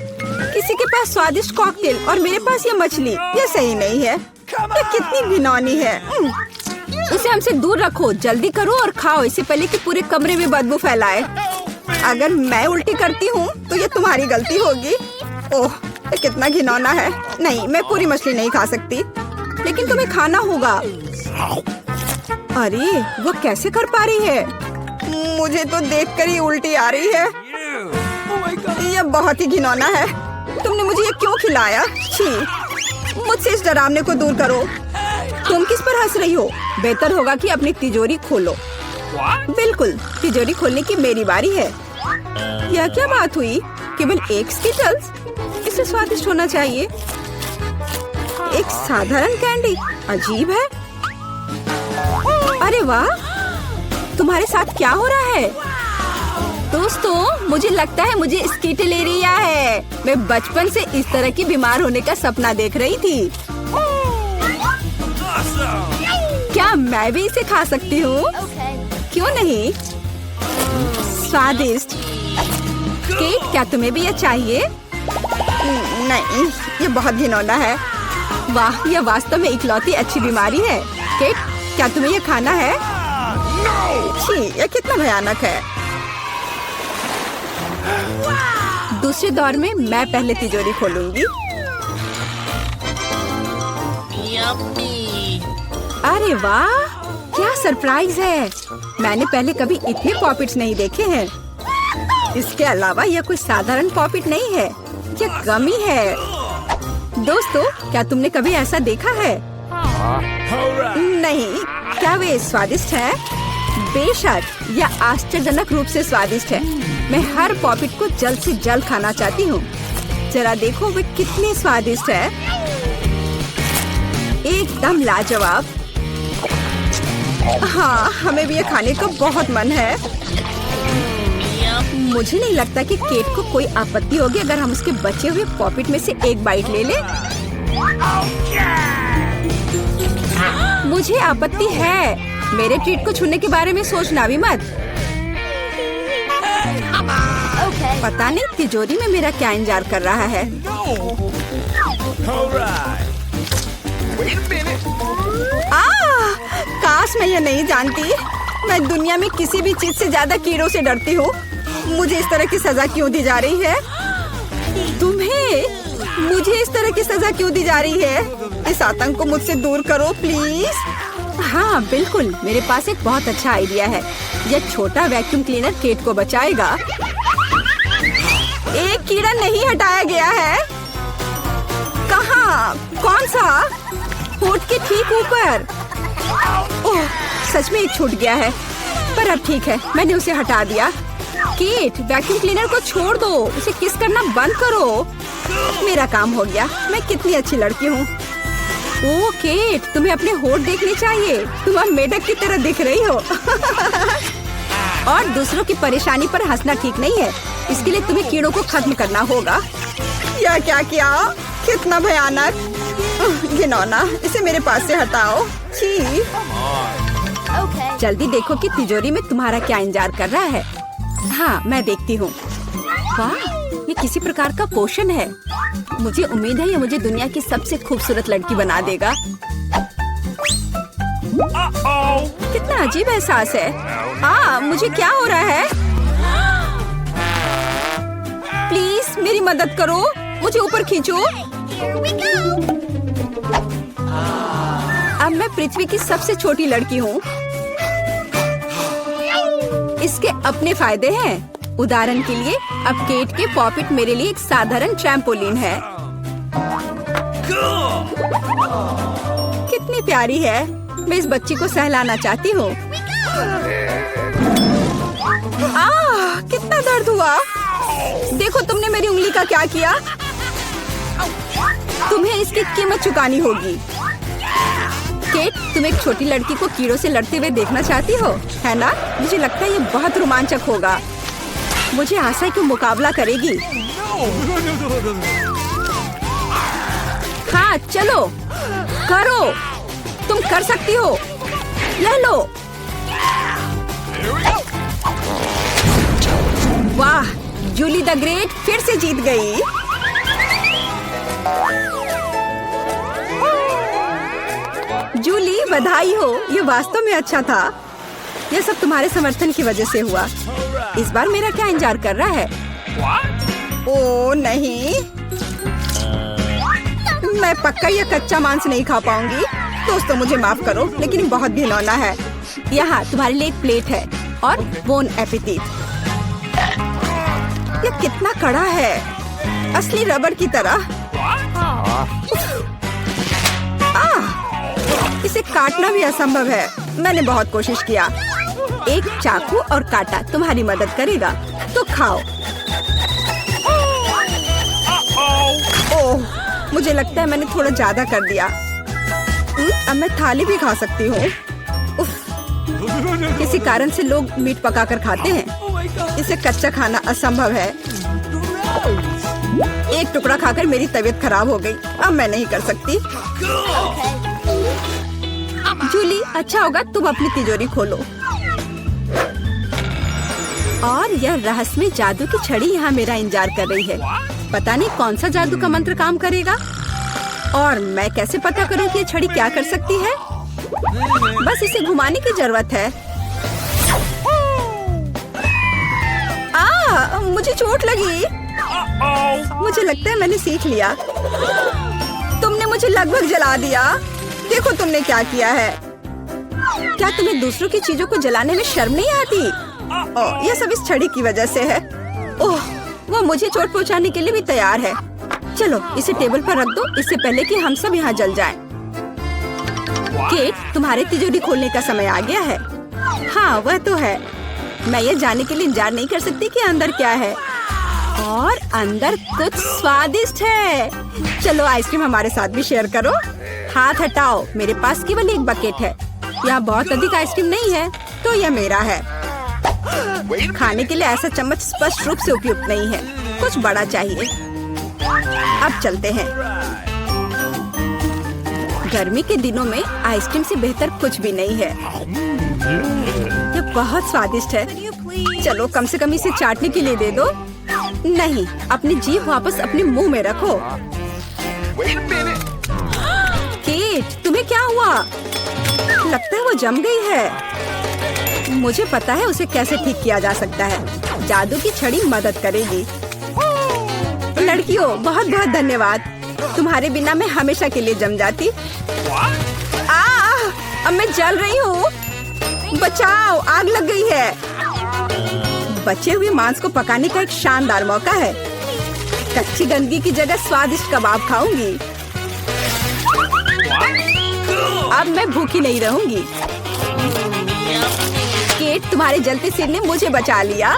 किसी के पास स्वादिष्ट कॉकटेल और मेरे पास ये मछली। ये सही नहीं है। ये कितनी घिनौनी है। इसे हमसे दूर रखो। जल्दी करो और खाओ इससे पहले कि पूरे कमरे में बदबू फैलाए। अगर मैं उल्टी करती हूँ तो ये तुम्हारी गलती होगी। ओह, ये कितना घिनौना है। नहीं, मैं पूरी मछली नहीं खा सकती, लेकिन तुम्हें खाना होगा। अरे, वो कैसे कर पा रही है? मुझे तो देखकर ही उल्टी आ रही है। यह बहुत ही घिनौना है। तुमने मुझे ये क्यों खिलाया? छी, मुझसे इस डरावने को दूर करो। तुम किस पर हंस रही हो? बेहतर होगा कि अपनी तिजोरी खोलो। बिल्कुल, तिजोरी खोलने की मेरी बारी है। यह क्या बात हुई? केवल एक स्किटल्स? इसे स्वादिष्ट होना चाहिए। एक साधारण कैंडी? अजीब है। अरे वाह, तुम्हारे साथ क्या हो रहा है? दोस्तों, मुझे लगता है मुझे स्किटलेरिया है। मैं बचपन से इस तरह की बीमार होने का सपना देख रही थी। क्या मैं भी इसे खा सकती हूँ? क्यों नहीं? स्वादिष्ट। केट, क्या तुम्हें भी ये चाहिए? नहीं, ये बहुत घिनौना है। वाह, यह वास्तव में इकलौती अच्छी बीमारी है। केट, क्या तुम्हें ये खाना है? छी, ये कितना भयानक है। दूसरे दौर में मैं पहले तिजोरी खोलूंगी। अरे वाह, क्या सरप्राइज है। मैंने पहले कभी इतने पॉपिट्स नहीं देखे हैं। इसके अलावा यह कोई साधारण पॉपिट नहीं है, यह गमी है। दोस्तों, क्या तुमने कभी ऐसा देखा है? नहीं, क्या वे स्वादिष्ट है? बेशक, यह आश्चर्यजनक रूप से स्वादिष्ट है। मैं हर पॉपिट को जल्द से जल्द खाना चाहती हूँ। जरा देखो वे कितने स्वादिष्ट है। एकदम लाजवाब। हाँ, हमें भी ये खाने का बहुत मन है। मुझे नहीं लगता कि केट को कोई आपत्ति होगी अगर हम उसके बचे हुए पॉपिट में से एक बाइट ले लें। मुझे आपत्ति है। मेरे ट्रीट को छूने के बारे में सोचना भी मत। पता नहीं तिजोरी में मेरा क्या इंतजार कर रहा है। काश मैं ये नहीं जानती। मैं दुनिया में किसी भी चीज से ज्यादा कीड़ों से डरती हूँ। मुझे इस तरह की सजा क्यों दी जा रही है? तुम्हें मुझे इस तरह की सजा क्यों दी जा रही है? इस आतंक को मुझसे दूर करो प्लीज। हाँ बिल्कुल, मेरे पास एक बहुत अच्छा आइडिया है। यह छोटा वैक्यूम क्लीनर केट को बचाएगा। एक कीड़ा नहीं हटाया गया है। कहाँ? कौन सा? होठ के ठीक ऊपर। ओह, सच में एक छूट गया है, पर अब ठीक है, मैंने उसे हटा दिया। केट, वैक्यूम क्लीनर को छोड़ दो, उसे किस करना बंद करो। मेरा काम हो गया। मैं कितनी अच्छी लड़की हूँ। ओह केट, तुम्हें अपने होठ देखने चाहिए। तुम अब मेढक की तरह दिख रही हो। और दूसरों की परेशानी पर हंसना ठीक नहीं है। इसके लिए तुम्हें कीड़ों को खत्म करना होगा। यह क्या किया? कितना भयानक, घिनौना। इसे मेरे पास से हटाओ। छी। जल्दी देखो कि तिजोरी में तुम्हारा क्या इंतजार कर रहा है। हाँ, मैं देखती हूँ। वाह, ये किसी प्रकार का पोषण है। मुझे उम्मीद है ये मुझे दुनिया की सबसे खूबसूरत लड़की बना देगा। कितना अजीब एहसास है। मुझे क्या हो रहा है? प्लीज मेरी मदद करो, मुझे ऊपर खींचो। अब मैं पृथ्वी की सबसे छोटी लड़की हूँ। इसके अपने फायदे हैं। उदाहरण के लिए अब केट के पॉपिट मेरे लिए एक साधारण ट्रैम्पोलिन है। कितनी प्यारी है। मैं इस बच्ची को सहलाना चाहती हूँ। कितना दर्द हुआ। देखो तुमने मेरी उंगली का क्या किया। तुम्हें इसकी कीमत चुकानी होगी। तुम एक छोटी लड़की को कीड़ों से लड़ते हुए देखना चाहती हो, है ना? मुझे लगता है ये बहुत रोमांचक होगा। मुझे आशा है कि मुकाबला करेगी। हाँ चलो करो, तुम कर सकती हो। ले लो। वाह, जूली द ग्रेट फिर से जीत गई। जूली बधाई हो, ये वास्तव में अच्छा था। यह सब तुम्हारे समर्थन की वजह से हुआ। इस बार मेरा क्या इंतजार कर रहा है? ओ नहीं, मैं पक्का यह कच्चा मांस नहीं खा पाऊंगी। दोस्तों मुझे माफ करो, लेकिन ये बहुत घिनौना है। यहाँ तुम्हारे लिए एक प्लेट है और बोन एपेटिट। यह कितना कड़ा है, असली रबड़ की तरह। इसे काटना भी असंभव है। मैंने बहुत कोशिश किया। एक चाकू और कांटा तुम्हारी मदद करेगा, तो खाओ। ओह, मुझे लगता है मैंने थोड़ा ज्यादा कर दिया। अब मैं थाली भी खा सकती हूँ। किसी कारण से लोग मीट पकाकर खाते हैं। इसे कच्चा खाना असंभव है। एक टुकड़ा खाकर मेरी तबीयत खराब हो गई। अब मैं नहीं कर सकती। जूली, अच्छा होगा तुम अपनी तिजोरी खोलो। और यह रहस्यमय जादू की छड़ी यहाँ मेरा इंतजार कर रही है। पता नहीं कौन सा जादू का मंत्र काम करेगा। और मैं कैसे पता करूँ कि ये छड़ी क्या कर सकती है? बस इसे घुमाने की जरूरत है। मुझे चोट लगी। मुझे लगता है मैंने सीख लिया। तुमने मुझे लगभग जला दिया। देखो तुमने क्या किया है। क्या तुम्हें दूसरों की चीजों को जलाने में शर्म नहीं आती? यह सब इस छड़ी की वजह से है। ओह, वो मुझे चोट पहुंचाने के लिए भी तैयार है। चलो इसे टेबल पर रख दो, इससे पहले कि हम सब यहाँ जल जाएं। केट, तुम्हारे तिजोरी खोलने का समय आ गया है। हाँ वह तो है। मैं ये जानने के लिए इंतजार नहीं कर सकती कि अंदर क्या है। और अंदर कुछ स्वादिष्ट है। चलो आइसक्रीम हमारे साथ भी शेयर करो। हाथ हटाओ, मेरे पास केवल एक बकेट है। यहाँ बहुत अधिक आइसक्रीम नहीं है, तो यह मेरा है। खाने के लिए ऐसा चम्मच स्पष्ट रूप से उपयुक्त नहीं है। कुछ बड़ा चाहिए। अब चलते हैं। गर्मी के दिनों में आइसक्रीम से बेहतर कुछ भी नहीं है। यह बहुत स्वादिष्ट है। चलो कम से कम इसे चाटने के लिए दे दो। नहीं, अपनी जीभ वापस अपने मुंह में रखो। केट, तुम्हें क्या हुआ? लगता है वो जम गई है। मुझे पता है उसे कैसे ठीक किया जा सकता है। जादू की छड़ी मदद करेगी। लड़कियों, बहुत बहुत धन्यवाद। तुम्हारे बिना मैं हमेशा के लिए जम जाती। अब मैं जल रही हूँ। बचाओ, आग लग गई है। बचे हुए मांस को पकाने का एक शानदार मौका है। कच्ची गंदगी की जगह स्वादिष्ट कबाब खाऊंगी। अब मैं भूखी नहीं रहूंगी। केट, तुम्हारे जलते सिर ने मुझे बचा लिया।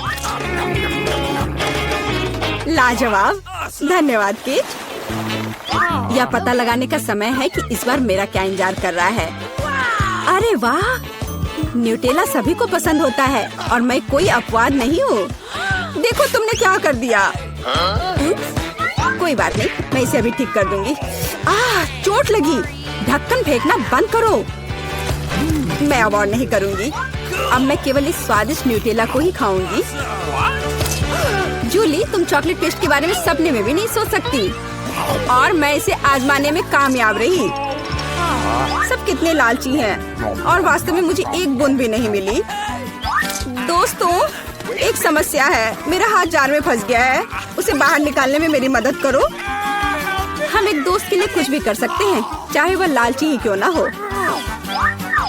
लाजवाब, धन्यवाद केट। यह पता लगाने का समय है कि इस बार मेरा क्या इंतजार कर रहा है। अरे वाह, न्यूटेला सभी को पसंद होता है और मैं कोई अपवाद नहीं हूँ। देखो तुमने क्या कर दिया। कोई बात नहीं, मैं इसे अभी ठीक कर दूंगी। चोट लगी। ढक्कन फेंकना बंद करो। मैं अब और नहीं करूंगी। अब मैं केवल इस स्वादिष्ट न्यूटेला को ही खाऊंगी। जूली, तुम चॉकलेट पेस्ट के बारे में सपने में भी नहीं सोच सकती। और मैं इसे आजमाने में कामयाब रही। सब कितने लालची हैं और वास्तव में मुझे एक बूंद भी नहीं मिली। दोस्तों, एक समस्या है। मेरा हाथ जार में फंस गया है। उसे बाहर निकालने में मेरी मदद करो। हम एक दोस्त के लिए कुछ भी कर सकते हैं, चाहे वह लालची ही क्यों ना हो।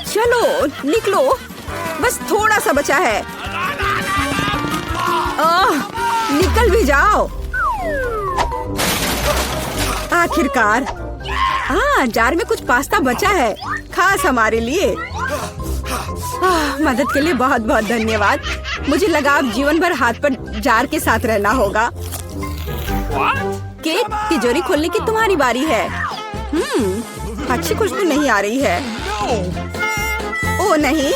चलो निकलो, बस थोड़ा सा बचा है। निकल भी जाओ। आखिरकार। जार में कुछ पास्ता बचा है, खास हमारे लिए। मदद के लिए बहुत बहुत धन्यवाद। मुझे लगा अब जीवन भर हाथ पर जार के साथ रहना होगा। केट, तिजोरी खोलने की तुम्हारी बारी है। अच्छी खुशबू नहीं आ रही है। ओ नहीं,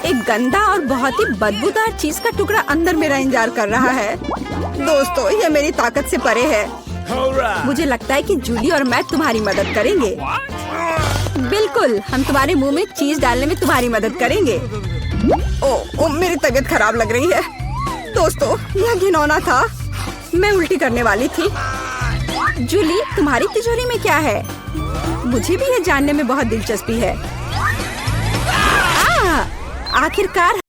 एक गंदा और बहुत ही बदबूदार चीज का टुकड़ा अंदर मेरा इंतजार कर रहा है। दोस्तों, ये मेरी ताकत से परे है। मुझे लगता है कि जूली और मैं तुम्हारी मदद करेंगे। बिल्कुल, हम तुम्हारे मुंह में चीज डालने में तुम्हारी मदद करेंगे। ओ, मेरी तबीयत खराब लग रही है। दोस्तों, यह घिनौना था। मैं उल्टी करने वाली थी। जूली, तुम्हारी तिजोरी में क्या है? मुझे भी यह जानने में बहुत दिलचस्पी है। आखिरकार